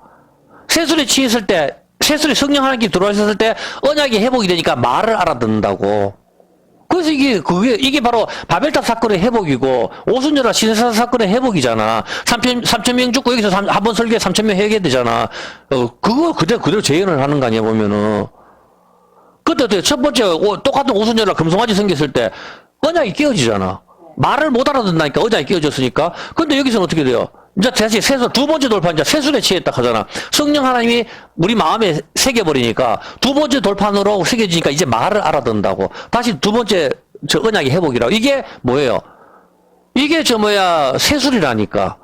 세술에 취했을 때, 세술에 성령 하나님께 들어오셨을 때, 언약이 회복이 되니까 말을 알아듣는다고. 그래서 이게 바로 바벨탑 사건의 회복이고, 오순절날 시내사 사건의 회복이잖아. 3,000명 죽고 여기서 한 번 설교에 3,000명 해야 되잖아. 그거 그대로 재현을 하는 거 아니야, 보면은. 그때 첫 번째, 똑같은 오순절날 금송아지 생겼을 때, 언약이 깨어지잖아. 말을 못 알아듣나니까 언약이 깨어졌으니까. 근데 여기서는 어떻게 돼요? 이제 다시 두 번째 돌판, 이제 세술에 취했다 하잖아. 성령 하나님이 우리 마음에 새겨버리니까 두 번째 돌판으로 새겨지니까 이제 말을 알아듣는다고. 다시 두 번째 언약의 회복이라고. 이게 뭐예요? 이게 세술이라니까.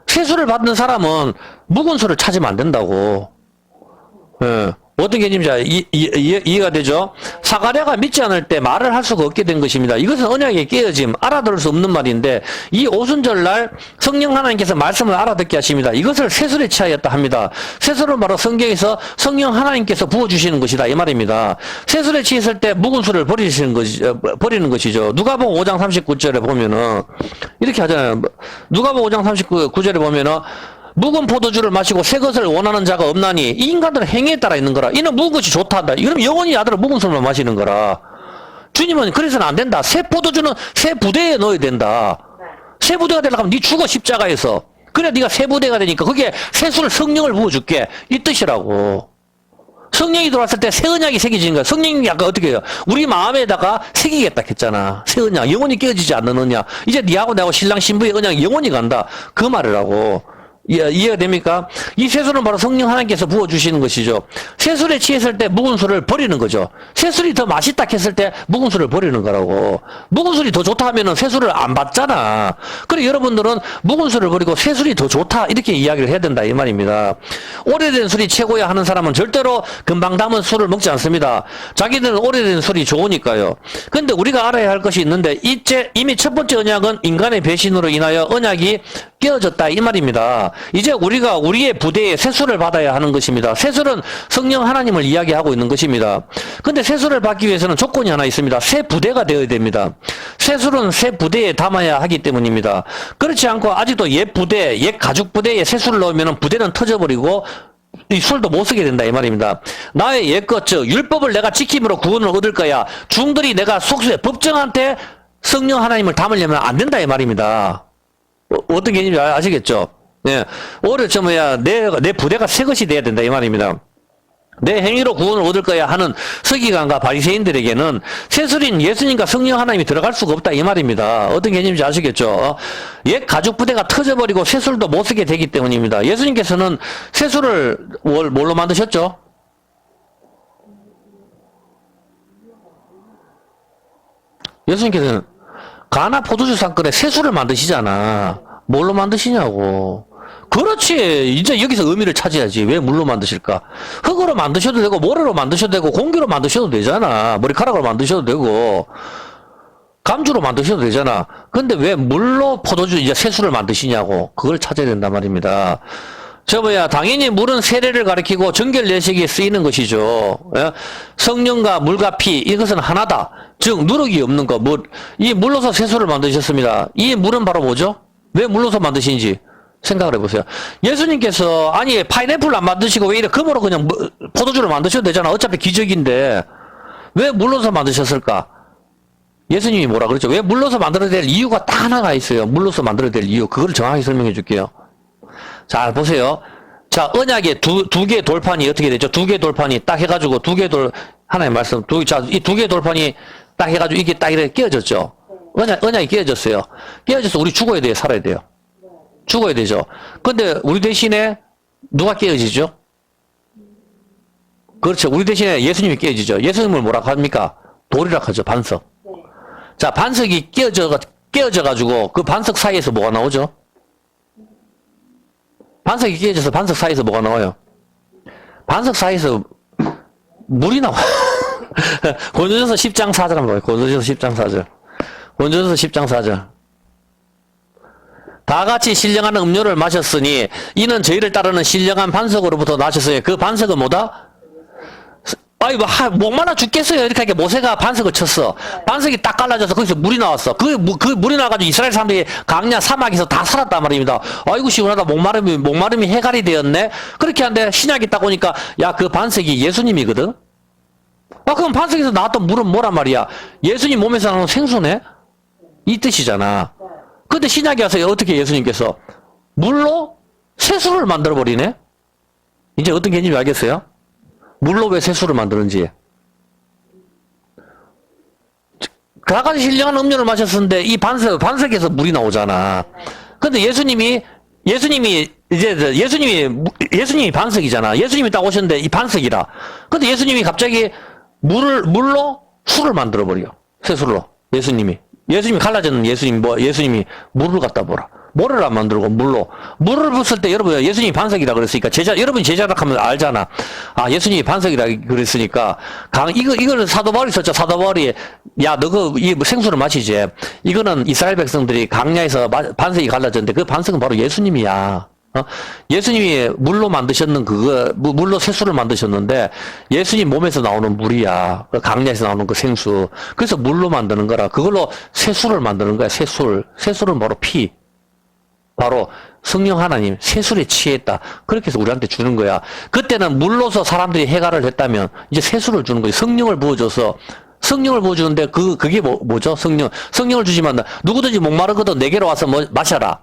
세술을 받는 사람은 묵은 술을 찾으면 안 된다고. 예. 어떤 개념인지 이해가 되죠? 사가랴가 믿지 않을 때 말을 할 수가 없게 된 것입니다. 이것은 언약의 깨어짐, 알아들을 수 없는 말인데 이 오순절날 성령 하나님께서 말씀을 알아듣게 하십니다. 이것을 세술에 취하였다 합니다. 세술은 바로 성경에서 성령 하나님께서 부어주시는 것이다 이 말입니다. 세술에 취했을 때 묵은 술을 버리는 것이죠. 누가복음 5장 39절에 보면은 이렇게 하잖아요. 누가복음 5장 39절에 보면은 묵은 포도주를 마시고 새 것을 원하는 자가 없나니 이 인간들은 행위에 따라 있는 거라. 이는 묵은 것이 좋다 한다. 그럼 영원히 아들은 묵은 술만 마시는 거라. 주님은 그래서는 안 된다. 새 포도주는 새 부대에 넣어야 된다. 새 부대가 되려면 네 죽어 십자가에서. 그래 네가 새 부대가 되니까 그게 새 술 성령을 부어줄게. 이 뜻이라고. 성령이 들어왔을 때 새 언약이 새겨지는 거야. 성령이 아까 어떻게 해요? 우리 마음에다가 새기겠다 했잖아. 새 언약. 영원히 깨어지지 않는 언약. 이제 니하고 내하고 신랑 신부의 언약이 영원히 간다. 그 말이라고. 이해가 됩니까? 이 세술은 바로 성령 하나님께서 부어주시는 것이죠. 세술에 취했을 때 묵은 술을 버리는 거죠. 세술이 더 맛있다 했을 때 묵은 술을 버리는 거라고. 묵은 술이 더 좋다 하면은 세술을 안 받잖아. 그래 여러분들은 묵은 술을 버리고 세술이 더 좋다 이렇게 이야기를 해야 된다 이 말입니다. 오래된 술이 최고야 하는 사람은 절대로 금방 담은 술을 먹지 않습니다. 자기들은 오래된 술이 좋으니까요. 근데 우리가 알아야 할 것이 있는데 이미 첫 번째 언약은 인간의 배신으로 인하여 언약이 깨어졌다 이 말입니다. 이제 우리가 우리의 부대에 세술을 받아야 하는 것입니다. 세술은 성령 하나님을 이야기하고 있는 것입니다. 근데 세술을 받기 위해서는 조건이 하나 있습니다. 새 부대가 되어야 됩니다. 세술은 새 부대에 담아야 하기 때문입니다. 그렇지 않고 아직도 옛 부대, 옛 가죽 부대에 세술을 넣으면 부대는 터져버리고 이 술도 못 쓰게 된다 이 말입니다. 나의 옛것 즉 율법을 내가 지킴으로 구원을 얻을 거야. 중들이 내가 속수에 법정한테 성령 하나님을 담으려면 안 된다 이 말입니다. 어떤 개념인지 아시겠죠? 네. 오히려 내 부대가 새 것이 돼야 된다 이 말입니다. 내 행위로 구원을 얻을 거야 하는 서기관과 바리새인들에게는 세술인 예수님과 성령 하나님이 들어갈 수가 없다 이 말입니다. 어떤 개념인지 아시겠죠? 옛 가죽 부대가 터져버리고 세술도 못 쓰게 되기 때문입니다. 예수님께서는 세술을 뭘로 만드셨죠? 예수님께서는 가나 포도주 사건에 세술을 만드시잖아. 뭘로 만드시냐고. 그렇지. 이제 여기서 의미를 찾아야지. 왜 물로 만드실까? 흙으로 만드셔도 되고 모래로 만드셔도 되고 공기로 만드셔도 되잖아. 머리카락으로 만드셔도 되고 감주로 만드셔도 되잖아. 근데 왜 물로 포도주 이제 세술을 만드시냐고. 그걸 찾아야 된단 말입니다. 당연히 물은 세례를 가리키고 정결 내식에 쓰이는 것이죠. 예? 성령과 물과 피 이것은 하나다. 즉 누룩이 없는 것. 이 물로서 세수를 만드셨습니다. 이 물은 바로 뭐죠? 왜 물로서 만드신지 생각을 해보세요. 예수님께서 아니 파인애플을 안 만드시고 왜 이래 금으로 그냥 포도주를 만드셔도 되잖아. 어차피 기적인데 왜 물로서 만드셨을까? 예수님이 뭐라 그랬죠? 왜 물로서 만들어야 될 이유가 딱 하나가 있어요. 물로서 만들어야 될 이유. 그걸 정확히 설명해 줄게요. 자, 보세요. 자, 언약의 두 개의 돌판이 어떻게 되죠? 두 개의 돌판이 딱 해가지고 하나의 말씀, 이 두 개의 돌판이 딱 해가지고 이게 딱 이렇게 깨어졌죠? 언약이 깨어졌어요. 깨어져서 우리 죽어야 돼요? 살아야 돼요? 죽어야 되죠? 근데 우리 대신에 누가 깨어지죠? 그렇죠. 우리 대신에 예수님이 깨어지죠. 예수님을 뭐라고 합니까? 돌이라 하죠. 반석. 자, 반석이 깨어져가지고 그 반석 사이에서 뭐가 나오죠? 반석이 깨져서 반석 사이에서 뭐가 나와요? 반석 사이에서 물이 나와. 고린도전서 10장 4절 한번 봐요. 고린도전서 10장 4절. 고린도전서 10장 4절. 다 같이 신령한 음료를 마셨으니 이는 저희를 따르는 신령한 반석으로부터 나셨어요. 그 반석은 뭐다? 목마르 죽겠어요. 이렇게 하니까 모세가 반석을 쳤어. 반석이 딱 갈라져서 거기서 물이 나왔어. 그 물이 나와가지고 이스라엘 사람들이 강야 사막에서 다 살았단 말입니다. 아이고, 시원하다. 목마름이 해갈이 되었네. 그렇게 하는데 신약이 딱 오니까, 야, 그 반석이 예수님이거든? 그럼 반석에서 나왔던 물은 뭐란 말이야? 예수님 몸에서 나오는 생수네? 이 뜻이잖아. 근데 신약이 와서 어떻게 예수님께서 물로 세수를 만들어버리네? 이제 어떤 개념인지 알겠어요? 물로 왜 세수를 만드는지. 가까이 신령한 음료를 마셨었는데 이 반석에서 물이 나오잖아. 근데 예수님이 반석이잖아. 예수님이 딱 오셨는데 이 반석이라. 근데 예수님이 갑자기 물로 술을 만들어버려. 세술로. 예수님이 갈라졌는 예수님이 물을 갖다 보라. 모래를 안 만들고 물을 붓을 때 여러분 예수님이 반석이라 그랬으니까 여러분이 제자라 하면 알잖아. 아, 예수님이 반석이라 그랬으니까 이거는 사도 바울이 썼죠. 사도 바울이 야, 너 이 생수를 마시지. 이거는 이스라엘 백성들이 강야에서 반석이 갈라졌는데 그 반석은 바로 예수님이야. 예수님이 물로 만드셨는 물로 세수를 만드셨는데 예수님 몸에서 나오는 물이야. 강야에서 나오는 그 생수. 그래서 물로 만드는 거라. 그걸로 세수를 만드는 거야. 세술은 바로 피. 바로 성령 하나님 세술에 취했다. 그렇게 해서 우리한테 주는 거야. 그때는 물로서 사람들이 해갈을 했다면 이제 세술을 주는 거지. 성령을 부어주는데 그게 뭐죠? 성령을 주지만 누구든지 목마르거든 내게로 와서 마셔라.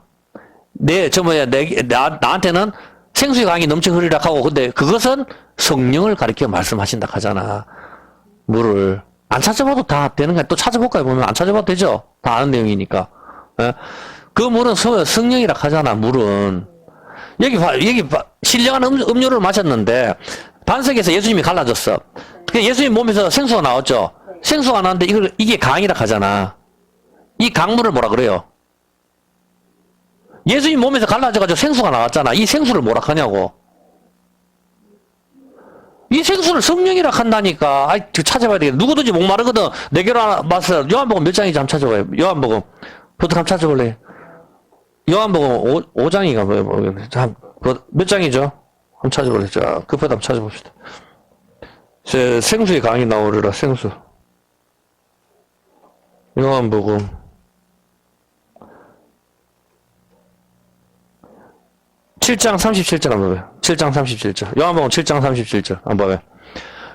나한테는 생수의 강이 넘쳐 흐리라 하고, 근데 그것은 성령을 가리켜 말씀하신다 하잖아. 물을 안 찾아봐도 다 되는 거야. 또 찾아볼까요? 보면 안 찾아봐도 되죠. 다 아는 내용이니까. 예? 그 물은 성령이라 하잖아. 물은 여기 신령한 음료를 마셨는데 반석에서 예수님이 갈라졌어. 그 예수님 몸에서 생수가 나왔죠. 생수가 나왔는데 이게 강이라 하잖아. 이 강물을 뭐라 그래요? 예수님 몸에서 갈라져가지고 생수가 나왔잖아. 이 생수를 뭐라 하냐고. 이 생수를 성령이라 한다니까. 아이, 찾아봐야 되겠다. 누구든지 목마르거든. 내게로 와서 요한복음 몇 장인지 한번 찾아봐요. 요한복음. 부터 한번 찾아볼래? 요한복음 5장인가 뭐예요? 몇 장이죠? 한번 찾아볼래? 자, 급하다 한번 찾아봅시다. 생수의 강이 나오리라, 생수. 요한복음. 7장 37절 한번 봐요. 7장 37절. 요한복음 7장 37절. 한번 봐요.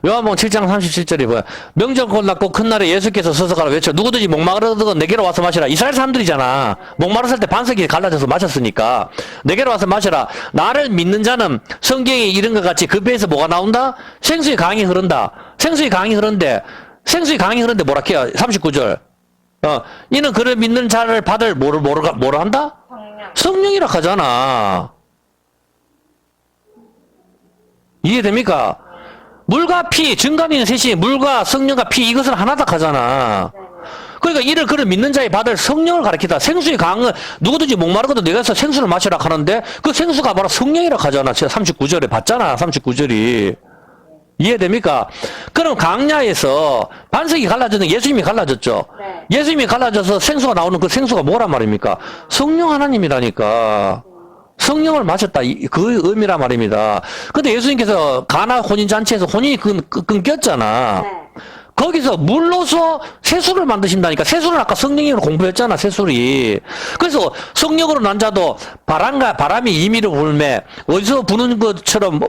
요한복음 7장 37절이 뭐야? 명절 끝났고 큰 날에 예수께서 서서 가라 외쳐. 누구든지 목마르거든 내게로 와서 마시라. 이스라엘 사람들이잖아. 목마르실 때 반석이 갈라져서 마셨으니까. 내게로 와서 마시라. 나를 믿는 자는 성경에 이런 것 같이 그 배에서 뭐가 나온다? 생수의 강이 흐른다. 생수의 강이 흐른데 뭐라 해요? 39절. 이는 그를 믿는 자를 받을 뭐를 한다? 성령이라 하잖아. 이해됩니까? 물과 피, 증감인 셋이 물과 성령과 피 이것을 하나다 하잖아. 그러니까 이를 그를 믿는 자의 받을 성령을 가리키다. 생수의 강은 누구든지 목마르거든 내가서 생수를 마시라 하는데 그 생수가 바로 성령이라 하잖아. 제가 39절에 봤잖아. 39절이. 이해됩니까? 그럼 강야에서 반석이 갈라졌는 예수님이 갈라졌죠. 예수님이 갈라져서 생수가 나오는 그 생수가 뭐란 말입니까? 성령 하나님이라니까. 성령을 마셨다. 그 의미란 말입니다. 근데 예수님께서 가나 혼인잔치에서 혼인이 끊겼잖아. 거기서 물로서 새술을 만드신다니까. 새술은 아까 성령으로 공부했잖아. 새술이. 그래서 성령으로 난 자도 바람이 임의로 불매 어디서 부는 것처럼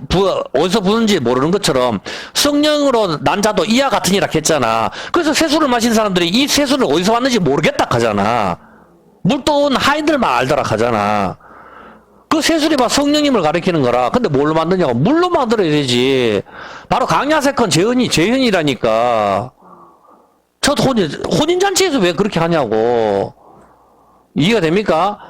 어디서 부는지 모르는 것처럼 성령으로 난 자도 이와 같으니라 했잖아. 그래서 새술을 마신 사람들이 이 새술을 어디서 왔는지 모르겠다 하잖아. 물도온 하인들만 알더라 하잖아. 그 새술이 막 성령님을 가리키는 거라. 근데 뭘로 만드냐고. 물로 만들어야 되지. 바로 강야세컨 재현이라니까. 첫 혼인잔치에서 왜 그렇게 하냐고. 이해가 됩니까?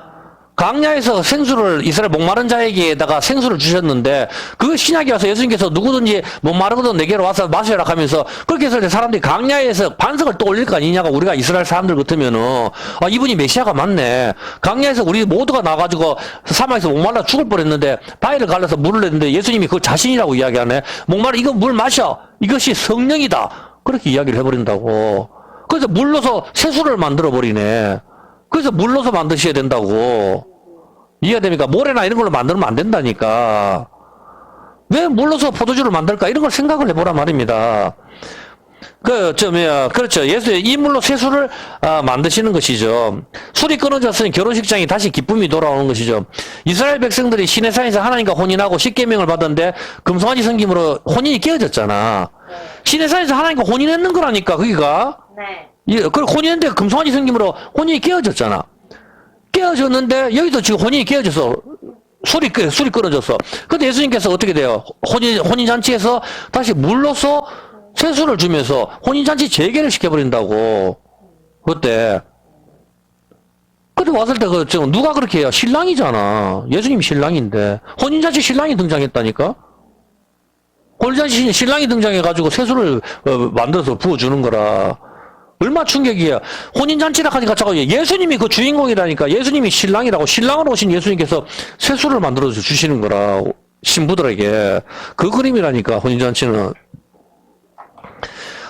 강야에서 생수를 이스라엘 목마른 자에게다가 생수를 주셨는데 그 신약에 와서 예수님께서 누구든지 목마르거든 내게로 와서 마시라 하면서 그렇게 해서 사람들이 강야에서 반석을 또 올릴 거 아니냐고. 우리가 이스라엘 사람들 같으면은 이분이 메시아가 맞네. 강야에서 우리 모두가 나가지고 사막에서 목말라 죽을 뻔했는데 바위를 갈라서 물을 냈는데 예수님이 그걸 자신이라고 이야기하네. 목마르 이거 물 마셔. 이것이 성령이다. 그렇게 이야기를 해버린다고. 그래서 물로서 새수를 만들어 버리네. 그래서 물로서 만드셔야 된다고. 이해가 됩니까? 모래나 이런 걸로 만들면 안 된다니까. 왜 물로서 포도주를 만들까? 이런 걸 생각을 해보란 말입니다. 그렇죠. 이 물로 새술을 만드시는 것이죠. 술이 끊어졌으니 결혼식장이 다시 기쁨이 돌아오는 것이죠. 이스라엘 백성들이 시내산에서 하나님과 혼인하고 십계명을 받았는데 금송아지 섬김으로 혼인이 깨어졌잖아. 시내산에서 하나님과 혼인했는 거라니까, 거기가. 네. 그리고 혼인했는데 금송아지 섬김으로 혼인이 깨어졌잖아. 깨어졌는데 여기도 지금 혼인이 깨어져서 술이 끊어졌어. 근데 예수님께서 어떻게 돼요? 혼인잔치에서 다시 물로서 세수를 주면서 혼인잔치 재개를 시켜버린다고. 그때. 근데 왔을 때 지금 누가 그렇게 해요? 신랑이잖아. 예수님이 신랑인데. 혼인잔치 신랑이 등장했다니까? 혼인잔치 신랑이 등장해가지고 세수를 만들어서 부어주는 거라. 얼마 충격이야. 혼인잔치라 하니까 자꾸 예수님이 그 주인공이라니까. 예수님이 신랑이라고. 신랑으로 오신 예수님께서 세수를 만들어서 주시는 거라. 신부들에게. 그 그림이라니까, 혼인잔치는.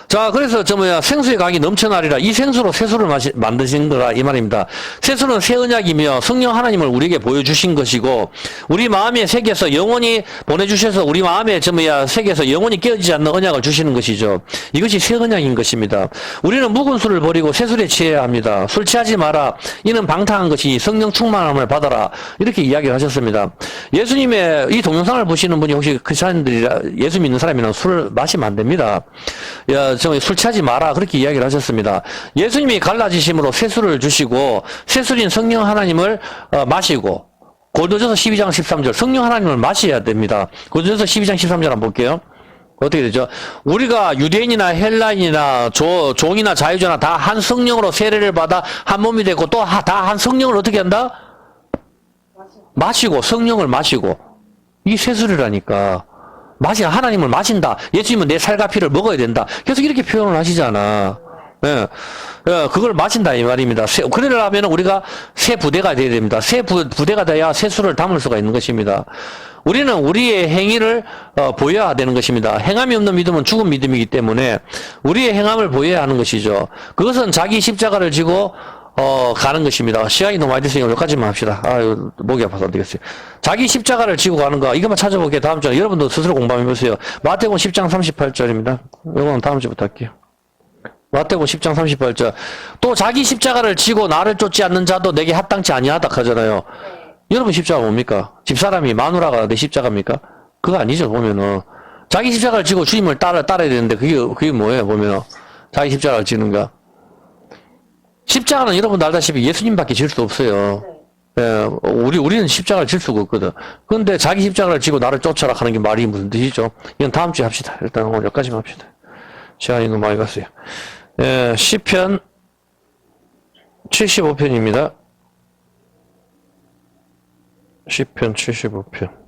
자, 그래서 생수의 강이 넘쳐나리라. 이 생수로 새수를 만드신 거라 이 말입니다. 새수는 새 언약이며 성령 하나님을 우리에게 보여주신 것이고 우리 마음의 색에서 영원히 보내주셔서 우리 마음의 색에서 영원히 깨어지지 않는 언약을 주시는 것이죠. 이것이 새 언약인 것입니다. 우리는 묵은 술을 버리고 새 술에 취해야 합니다. 술 취하지 마라. 이는 방탕한 것이 성령 충만함을 받아라. 이렇게 이야기를 하셨습니다. 예수님의 이 동영상을 보시는 분이 혹시 크리스찬들이라 예수 믿는 사람이면 술을 마시면 안 됩니다. 술 취하지 마라. 그렇게 이야기를 하셨습니다. 예수님이 갈라지심으로 새술을 주시고 새술인 성령 하나님을 마시고 고린도전서 12장 13절 성령 하나님을 마셔야 됩니다. 고린도전서 12장 13절 한번 볼게요. 어떻게 되죠? 우리가 유대인이나 헬라인이나 종이나 자유자나 다 한 성령으로 세례를 받아 한 몸이 되고 또 다 한 성령을 어떻게 한다? 마시고 성령을 마시고 이 세술이라니까. 하나님을 마신다. 예수님은 내 살과 피를 먹어야 된다. 계속 이렇게 표현을 하시잖아. 예. 예, 그걸 마신다 이 말입니다. 그러려면 우리가 새 부대가 돼야 됩니다. 새 부대가 돼야 세술을 담을 수가 있는 것입니다. 우리는 우리의 행위를 보여야 되는 것입니다. 행함이 없는 믿음은 죽은 믿음이기 때문에 우리의 행함을 보여야 하는 것이죠. 그것은 자기 십자가를 지고 가는 것입니다. 시간이 너무 많이 됐으니까 여기까지만 합시다. 아유, 목이 아파서 안 되겠어요. 자기 십자가를 지고 가는 거, 이것만 찾아볼게요. 다음 주에. 여러분도 스스로 공부해보세요. 마태복음 10장 38절입니다. 이거는 다음 주부터 할게요. 마태복음 10장 38절. 또 자기 십자가를 지고 나를 쫓지 않는 자도 내게 합당치 아니하다 하잖아요. 여러분 십자가 뭡니까? 집사람이 마누라가 내 십자가입니까? 그거 아니죠, 보면은. 자기 십자가를 지고 주님을 따라야 되는데, 그게 뭐예요, 보면은. 자기 십자가를 지는가? 십자가는 여러분 알다시피 예수님밖에 질 수 없어요. 예, 우리는 십자가를 질 수가 없거든. 근데 자기 십자가를 지고 나를 쫓아라 하는 게 말이 무슨 뜻이죠? 이건 다음 주에 합시다. 일단 오늘 여기까지만 합시다. 시간이 너무 많이 갔어요. 예, 시편 75편입니다. 시편 75편.